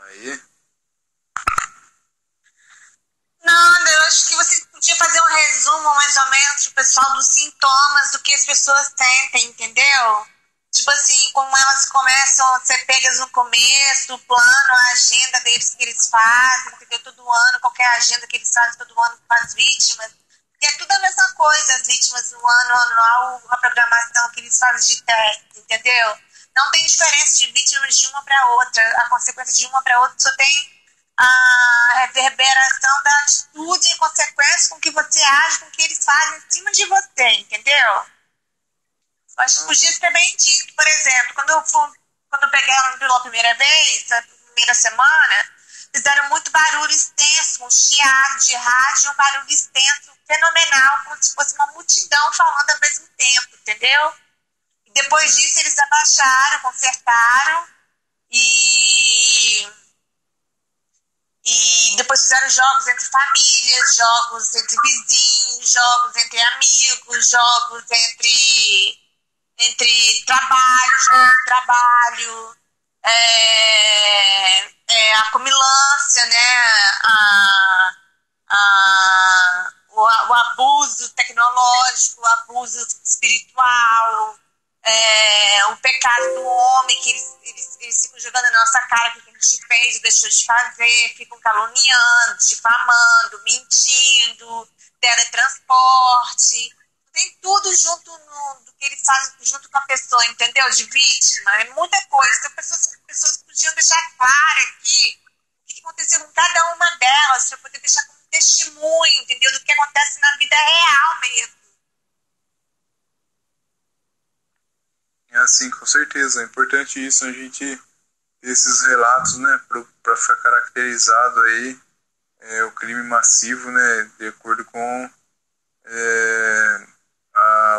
Aí. Não, eu acho que você podia fazer um resumo, mais ou menos, pro pessoal dos sintomas, do que as pessoas sentem, entendeu? Tipo assim, como elas começam a ser pegas no começo, o plano, a agenda deles que eles fazem, entendeu? Todo ano, qualquer agenda que eles fazem todo ano com as vítimas. E é tudo a mesma coisa, as vítimas no ano anual, a programação que eles fazem de teste, entendeu? Não tem diferença de vítimas de uma para outra. A consequência de uma para outra só tem a reverberação da atitude e consequência com que você age, com que eles fazem em cima de você, entendeu? Eu acho que podia ser bem dito. Por exemplo, quando eu peguei ela pela primeira vez, a primeira semana, fizeram muito barulho extenso, um chiado de rádio, um barulho extenso, fenomenal, como se fosse uma multidão falando ao mesmo tempo, entendeu? E depois disso eles abaixaram, consertaram e depois fizeram jogos entre famílias, jogos entre vizinhos, jogos entre amigos, jogos entre trabalho, a comilância, né? O abuso tecnológico, o abuso espiritual, o pecado do homem, que eles ficam jogando na nossa cara o que a gente fez e deixou de fazer, ficam caluniando, difamando, mentindo, teletransporte. Tem tudo junto do que eles fazem junto com a pessoa, entendeu? De vítima, é muita coisa. Então, pessoas podiam deixar claro aqui o que aconteceu com cada uma delas, para poder deixar como testemunho, entendeu? Do que acontece na vida real mesmo. Assim, com certeza. É importante isso, a gente ter esses relatos, né, para ficar caracterizado aí o crime massivo, né, de acordo com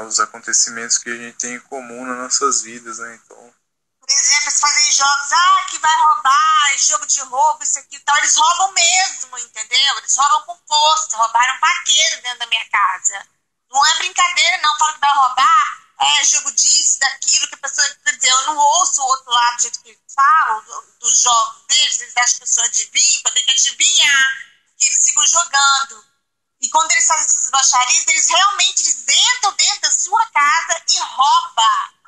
os acontecimentos que a gente tem em comum nas nossas vidas, né, então... Por exemplo, eles fazem jogos, que vai roubar, jogo de roubo, isso aqui e tal, eles roubam mesmo, entendeu? Eles roubam com força, roubaram um vaqueiro dentro da minha casa. Não é brincadeira, não, fala que vai roubar, jogo disso, daquilo, que a pessoa, quer dizer, eu não ouço o outro lado do jeito que eles falam, dos jogos deles, eles acham que a pessoa adivinha, eu tenho que adivinhar, porque eles ficam jogando. E quando eles fazem essas baixarias, eles realmente entram dentro da sua casa e roubam.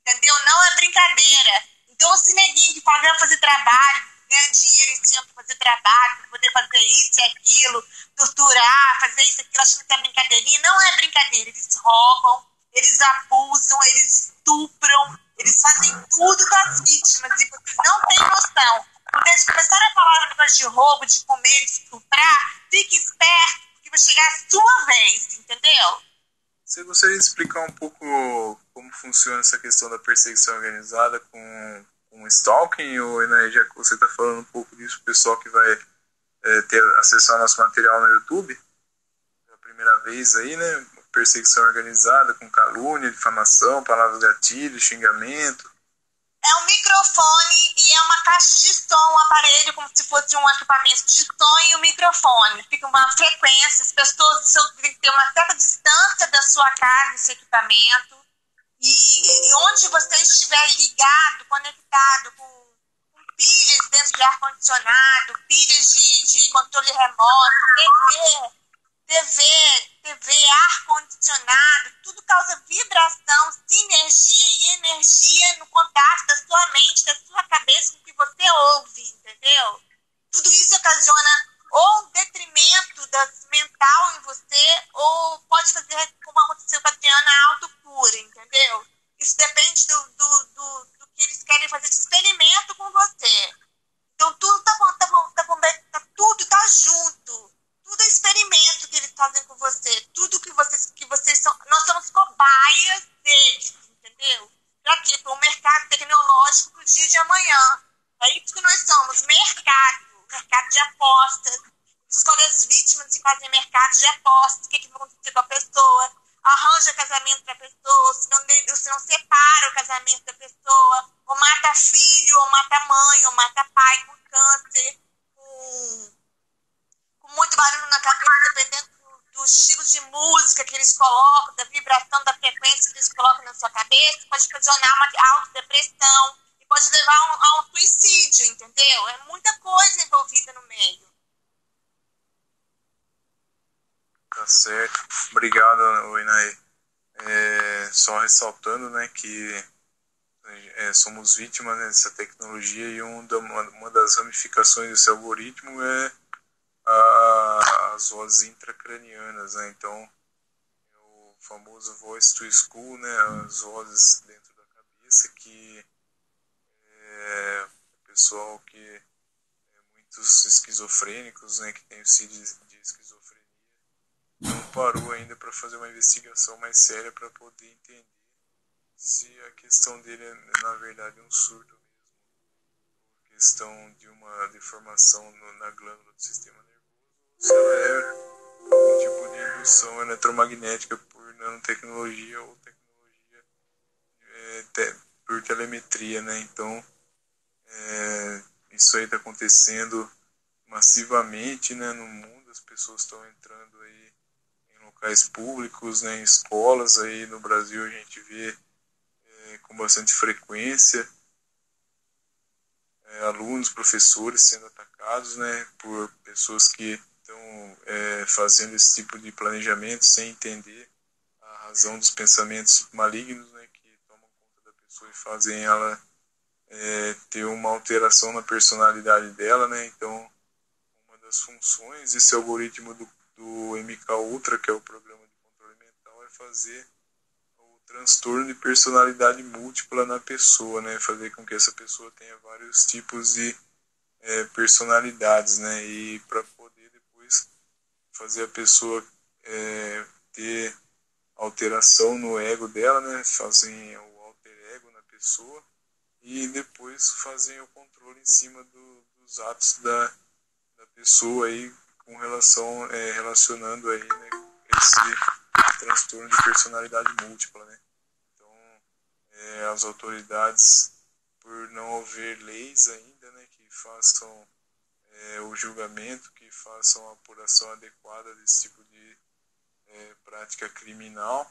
Entendeu? Não é brincadeira. Então, esse neguinho que fala que vai fazer trabalho, ganha dinheiro em cima para fazer trabalho, para poder fazer isso e aquilo, torturar, fazer isso e aquilo, achando que é brincadeirinha. Não é brincadeira. Eles roubam, eles abusam, eles estupram, eles fazem tudo com as vítimas e vocês não têm noção. Quando eles começarem a falar um negócio de roubo, de comer, de estuprar, fique esperto, porque vai chegar a sua vez, entendeu? Você gostaria de explicar um pouco como funciona essa questão da perseguição organizada com stalking, ou já que você está falando um pouco disso, o pessoal que vai ter acesso ao nosso material no YouTube, pela primeira vez aí, né? Perseguição organizada com calúnia, difamação, palavras gatilho, xingamento. É um microfone e é uma caixa de som, um aparelho como se fosse um equipamento de som e um microfone. Fica uma frequência, as pessoas têm que ter uma certa distância da sua casa, esse equipamento. E onde você estiver ligado, conectado com pilhas dentro de ar-condicionado, pilhas de controle remoto, TV, ar-condicionado, tudo causa vibração, sinergia e energia no contato da sua mente, da sua cabeça com o que você ouve, entendeu? Tudo isso ocasiona ou um detrimento mental em você, ou pode fazer, como aconteceu com a Adriana, a autocura, entendeu? Isso depende do que eles querem fazer de experimento com você. Então tudo tudo tá junto. Tudo é experimento que eles fazem com você. Tudo que vocês são. Nós somos cobaias deles, entendeu? Para quê? Para o mercado tecnológico pro dia de amanhã. É isso que nós somos. Mercado de apostas. Escolhe as vítimas e fazem mercado de apostas. O que vai acontecer com a pessoa? Arranja casamento para a pessoa, se não separa o casamento da pessoa, ou mata filho, ou mata mãe, ou mata pai com câncer, com muito barulho na cabeça, dependendo do estilo de música que eles colocam, da vibração, da frequência que eles colocam na sua cabeça, pode ocasionar uma autodepressão e pode levar a um suicídio, entendeu? É muita coisa envolvida no meio. Tá certo. Obrigado, Inaê. Só ressaltando, né, que somos vítimas, né, dessa tecnologia, e uma das ramificações desse algoritmo é as vozes intracranianas, né? Então, o famoso voice to school, né, as vozes dentro da cabeça, que o pessoal que muitos esquizofrênicos, né, que tem o CID de esquizofrenia, não parou ainda para fazer uma investigação mais séria para poder entender se a questão dele é, na verdade, um surto mesmo, por questão de uma deformação na glândula do sistema nervoso, ou se ela é algum tipo de indução eletromagnética por nanotecnologia ou tecnologia por telemetria, né? Então, isso aí está acontecendo massivamente, né, no mundo. As pessoas estão entrando aí em locais públicos, né, em escolas. Aí no Brasil a gente vê com bastante frequência alunos, professores sendo atacados, né, por pessoas que estão fazendo esse tipo de planejamento sem entender a razão dos pensamentos malignos, né, que tomam conta da pessoa e fazem ela ter uma alteração na personalidade dela, né. Então, uma das funções desse algoritmo do MK Ultra, que é o programa de controle mental, é fazer o transtorno de personalidade múltipla na pessoa, né? Fazer com que essa pessoa tenha vários tipos de personalidades, né? E para poder depois fazer a pessoa ter alteração no ego dela, né? Fazem o alter ego na pessoa e depois fazem o controle em cima dos atos da pessoa aí, com relacionando aí, né, esse transtorno de personalidade múltipla, né? Então, as autoridades, por não haver leis ainda, né, que façam o julgamento, que façam a apuração adequada desse tipo de prática criminal,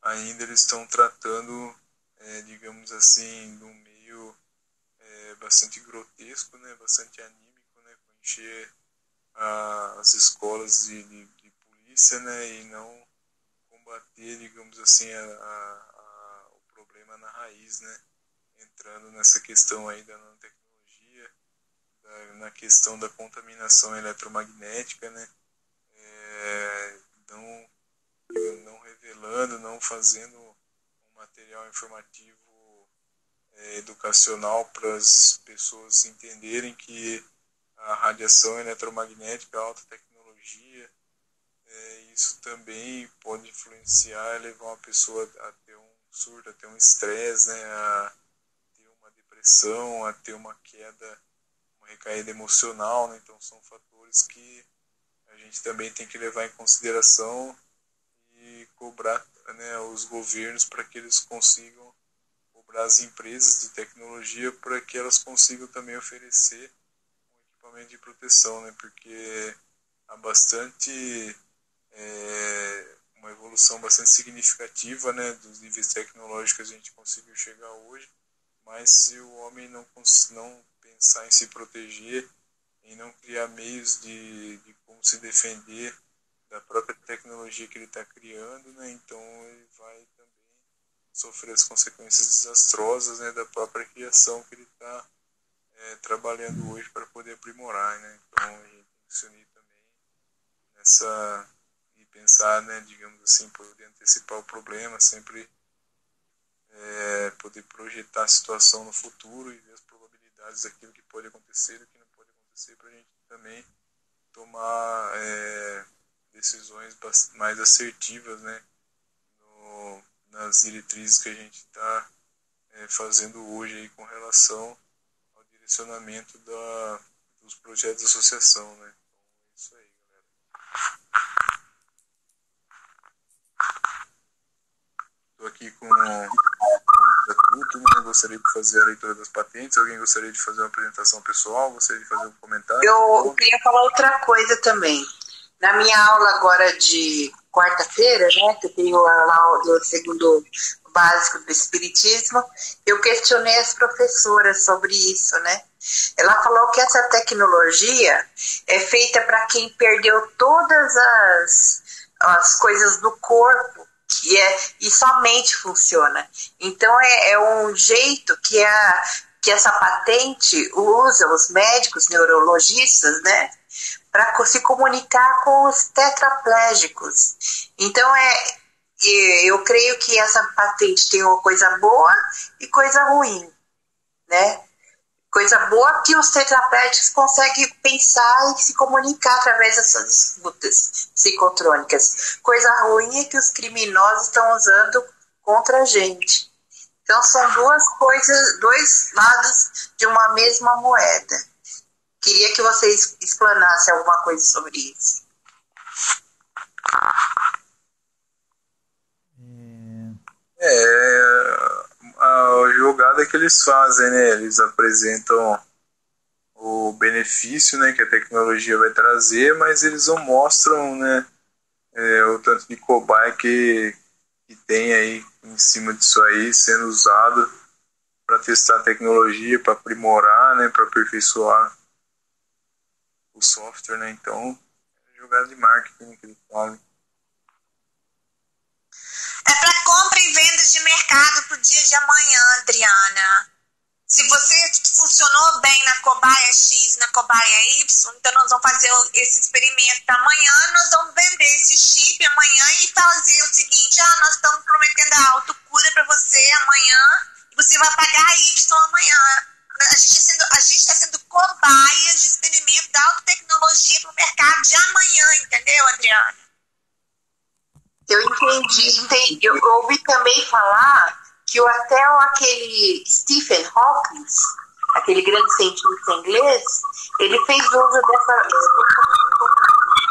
ainda eles estão tratando, digamos assim, de um meio bastante grotesco, né, bastante anímico, né, com encher as escolas de polícia, né, e não combater, digamos assim, o problema na raiz, né, entrando nessa questão aí da nanotecnologia, na questão da contaminação eletromagnética, né, não revelando, não fazendo um material informativo educacional para as pessoas entenderem que a radiação eletromagnética, a alta tecnologia, isso também pode influenciar e levar uma pessoa a ter um surto, a ter um estresse, né, depressão, a ter uma recaída emocional, né? Então são fatores que a gente também tem que levar em consideração e cobrar, né, os governos para que eles consigam cobrar as empresas de tecnologia para que elas consigam também oferecer um equipamento de proteção, né? Porque há uma evolução bastante significativa, né, dos níveis tecnológicos que a gente conseguiu chegar hoje, mas se o homem não pensar em se proteger, em não criar meios de como se defender da própria tecnologia que ele está criando, né, então ele vai também sofrer as consequências desastrosas, né, da própria criação que ele está trabalhando hoje para poder aprimorar, né. Então a gente tem que se unir também e pensar, né, digamos assim, poder antecipar o problema, sempre poder projetar a situação no futuro e ver as probabilidades daquilo que pode acontecer e do que não pode acontecer, para a gente também tomar decisões mais assertivas, né, nas diretrizes que a gente está fazendo hoje aí com relação ao direcionamento dos projetos de associação, né. Então é isso aí, galera. Estou aqui com estatuto, né? Gostaria de fazer a leitura das patentes. Alguém gostaria de fazer uma apresentação pessoal? Gostaria de fazer um comentário? Eu queria falar outra coisa também. Na minha aula agora de quarta-feira, né, que eu tenho lá do segundo básico do Espiritismo, eu questionei as professoras sobre isso, né? Ela falou que essa tecnologia é feita para quem perdeu todas as coisas do corpo e somente funciona. Então é um jeito que essa patente usa os médicos neurologistas, né, para se comunicar com os tetraplégicos. Então eu creio que essa patente tem uma coisa boa e coisa ruim, né? Coisa boa que os tetraplégicos conseguem pensar e se comunicar através dessas escutas psicotrônicas. Coisa ruim é que os criminosos estão usando contra a gente. Então são duas coisas, dois lados de uma mesma moeda. Queria que vocês explanassem alguma coisa sobre isso. A jogada que eles fazem, né? Eles apresentam o benefício, né, que a tecnologia vai trazer, mas eles não mostram, né, o tanto de cobaia que tem aí em cima disso aí sendo usado para testar a tecnologia, para aprimorar, né, para aperfeiçoar o software, né? Então é jogada de marketing que eles fazem. É para compra e vendas de mercado pro dia de amanhã, Adriana. Se você funcionou bem na cobaia X e na cobaia Y, então nós vamos fazer esse experimento amanhã, nós vamos vender esse chip amanhã e fazer o seguinte: nós estamos prometendo a autocura para você amanhã e você vai pagar Y amanhã. A gente está sendo cobaia de experimento da alta tecnologia para o mercado de amanhã, entendeu, Adriana? Eu entendi. Eu ouvi também falar que até aquele Stephen Hawking, aquele grande cientista inglês, ele fez uso dessa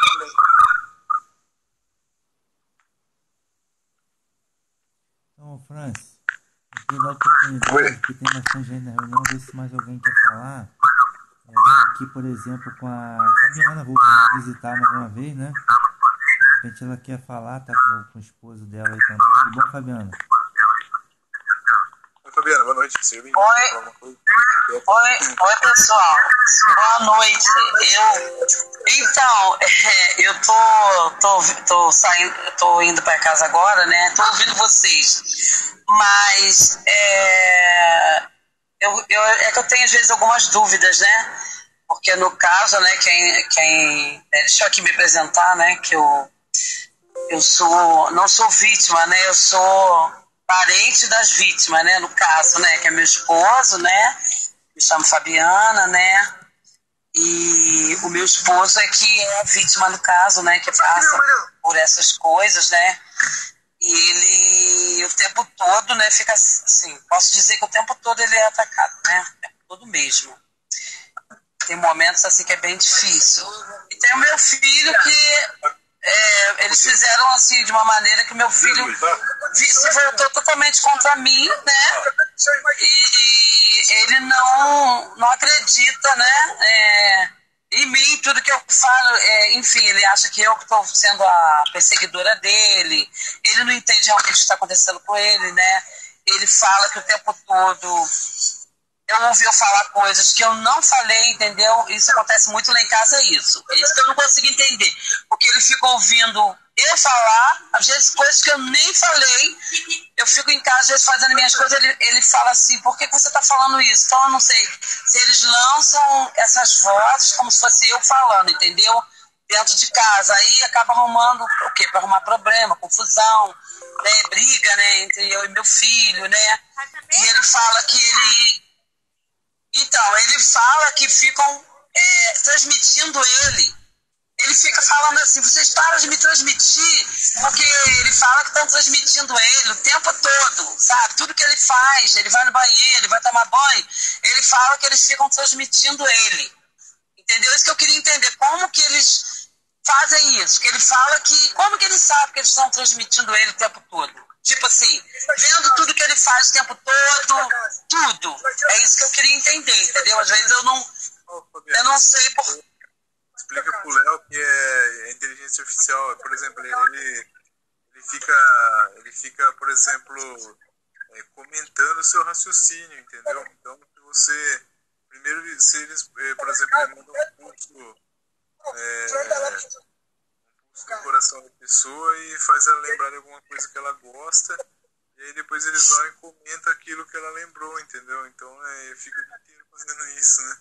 também. Então, Francis, eu queria dar a oportunidade, porque tem bastante gente na reunião, ver se mais alguém quer falar. Aqui, por exemplo, com a Fabiana, vou visitar mais uma vez, né? De repente ela quer falar, tá com o esposo dela aí também. Tudo bom, Fabiana? Oi, Fabiana, boa noite. Você Oi, pessoal. Boa noite. Eu tô indo para casa agora, né? Tô ouvindo vocês, mas é que eu tenho às vezes algumas dúvidas, né? Porque no caso, né, deixa eu aqui me apresentar, né? Que eu não sou vítima, né? Eu sou parente das vítimas, né? No caso, né? Que é meu esposo, né? Me chamo Fabiana, né? E o meu esposo é que é a vítima no caso, né? Que passa por essas coisas, né? E ele, o tempo todo, né, fica assim, posso dizer que o tempo todo ele é atacado, né? O tempo todo mesmo. Tem momentos assim que é bem difícil. E tem o meu filho que eles fizeram assim de uma maneira que meu filho se voltou totalmente contra mim, né? E ele não acredita, né? Em mim, tudo que eu falo, enfim, ele acha que eu estou sendo a perseguidora dele. Ele não entende realmente o que está acontecendo com ele, né? Ele fala que o tempo todo eu ouvi eu falar coisas que eu não falei, entendeu? Isso acontece muito lá em casa, é isso. É isso que eu não consigo entender. Porque ele fica ouvindo eu falar, às vezes coisas que eu nem falei. Eu fico em casa, às vezes, fazendo minhas coisas, ele fala assim, por que você está falando isso? Então, eu não sei se eles lançam essas vozes como se fosse eu falando, entendeu? Dentro de casa. Aí acaba arrumando o quê? Para arrumar problema, confusão, né? Briga, né? Entre eu e meu filho, né? E ele fala que ele... Então, ele fala que ficam transmitindo ele. Ele fica falando assim, vocês param de me transmitir, porque ele fala que estão transmitindo ele o tempo todo, sabe? Tudo que ele faz, ele vai no banheiro, ele vai tomar banho, ele fala que eles ficam transmitindo ele. Entendeu? Isso que eu queria entender, como que eles fazem isso? Que ele fala que, como que eles sabem que eles estão transmitindo ele o tempo todo? Tipo assim, vendo tudo que ele faz o tempo todo, tudo. É isso que eu queria entender, entendeu? Às vezes eu não sei por... Explica pro Léo que é inteligência artificial. Por exemplo, ele fica, por exemplo, comentando o seu raciocínio, entendeu? Então, se você... Primeiro, se eles, por exemplo, ele manda um pulso no coração da pessoa e faz ela lembrar de alguma coisa que ela gosta, e aí depois eles vão e comentam aquilo que ela lembrou, entendeu? Então, fica o inteiro fazendo isso, né?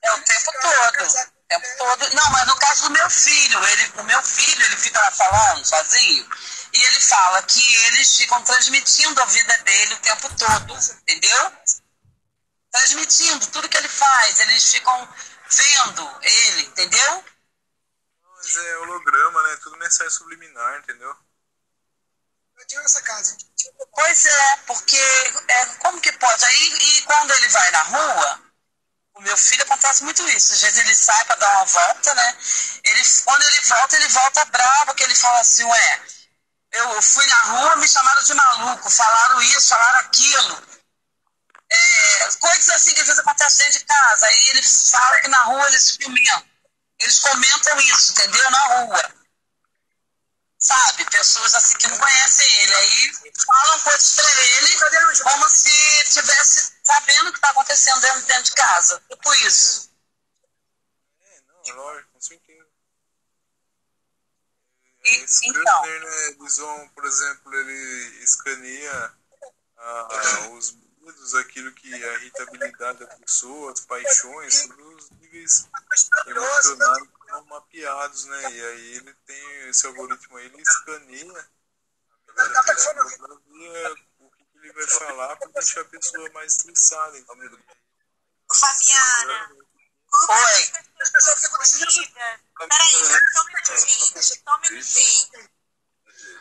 O tempo todo. O tempo todo. Não, mas no caso do meu filho, o meu filho, ele fica lá falando sozinho, e ele fala que eles ficam transmitindo a vida dele o tempo todo, entendeu? Transmitindo tudo que ele faz, eles ficam vendo ele, entendeu? Mas é holograma, né? Tudo mensagem subliminar, entendeu? Pois é, porque como que pode? Aí, e quando ele vai na rua, o meu filho acontece muito isso. Às vezes ele sai para dar uma volta, né? Quando ele volta bravo, que ele fala assim, eu fui na rua, me chamaram de maluco, falaram isso, falaram aquilo. Coisas assim que às vezes acontecem dentro de casa. Aí ele fala que na rua eles comentam. Eles comentam isso, entendeu? Na rua. Sabe? Pessoas assim que não conhecem ele. Aí falam coisas pra ele como se estivesse sabendo o que está acontecendo dentro de casa. Tipo isso. Não, lógico, com certeza. Então. Né, eles vão, por exemplo, ele escaneia os medos, aquilo que a irritabilidade da pessoa, as paixões, todos os níveis emocionais são mapeados, né? E aí ele tem esse algoritmo aí, ele escaneia a pessoa pra ver o que ele vai falar para deixar a pessoa mais estressada, entendeu? Fabiana. Oi. Peraí, só um minutinho.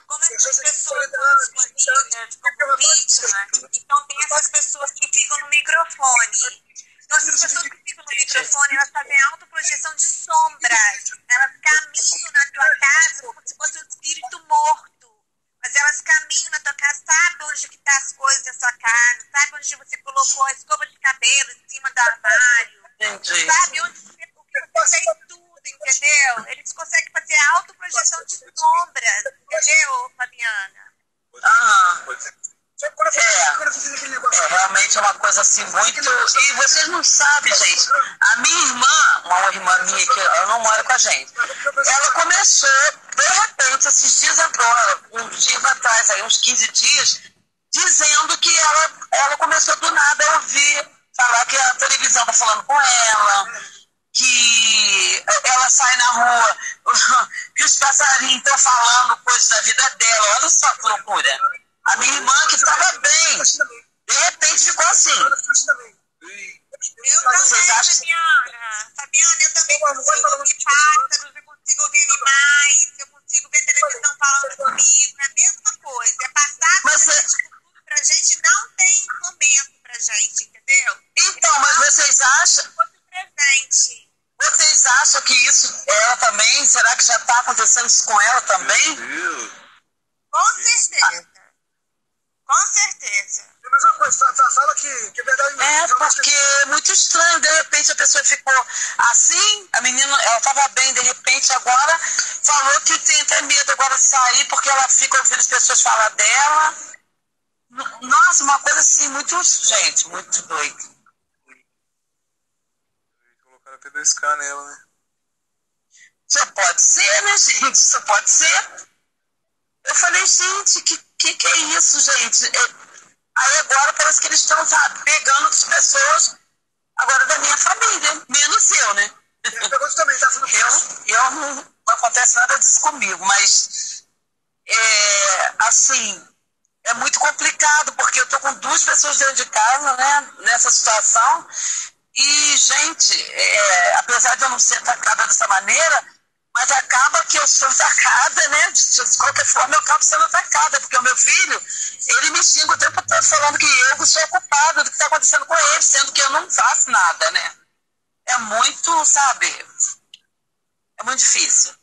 Como essas pessoas são escolhidas como vítima, então tem essas pessoas que ficam no microfone. Então essas pessoas que ficam no microfone, elas fazem autoprojeção de sombras. Elas caminham na tua casa como se fosse um espírito morto. Mas elas caminham na tua casa, sabe onde que tá as coisas da sua casa, sabe onde você colocou a escova de cabelo em cima do armário. Entendi. Sabe onde você fez tudo, entendeu? Eles conseguem fazer autoprojeção de sombras, entendeu, Fabiana? Realmente é uma coisa assim muito... E vocês não sabem, gente. A minha irmã, uma irmã minha que ela não mora com a gente, ela começou, de repente, esses dias agora, uns dias atrás, aí, uns 15 dias, dizendo que ela começou do nada a ouvir falar que a televisão tá falando com ela, que ela sai na rua, que os passarinhos estão falando coisas da vida dela. Olha só que loucura. A minha irmã, que estava bem, de repente ficou assim. Eu também, Fabiana, eu também consigo ouvir pássaros, eu consigo ouvir animais, eu consigo ver televisão falando comigo. que isso, ela também, será que já está acontecendo isso com ela também? Meu Deus. Com certeza. Com certeza. Mas uma coisa, fala que é verdade mesmo. Porque é muito estranho, de repente a pessoa ficou assim, a menina, ela estava bem, de repente agora falou que tem até medo agora de sair, porque ela fica ouvindo as pessoas falar dela. Nossa, uma coisa assim, muito, gente, muito doido. Colocaram até 2K nela, né? Só pode ser, né, gente? Só pode ser. Eu falei, gente, que é isso, gente? Aí agora parece que eles estão, sabe, pegando as pessoas agora da minha família, menos eu, né? Pegou isso também, tá? Eu não acontece nada disso comigo, mas assim, é muito complicado, porque eu tô com 2 pessoas dentro de casa, né, nessa situação, e, gente, apesar de eu não ser atacada dessa maneira, mas acaba que eu sou atacada, né? De qualquer forma, eu acabo sendo atacada, porque o meu filho, ele me xinga o tempo todo falando que eu sou culpada do que está acontecendo com ele, sendo que eu não faço nada, né? É muito, sabe? É muito difícil.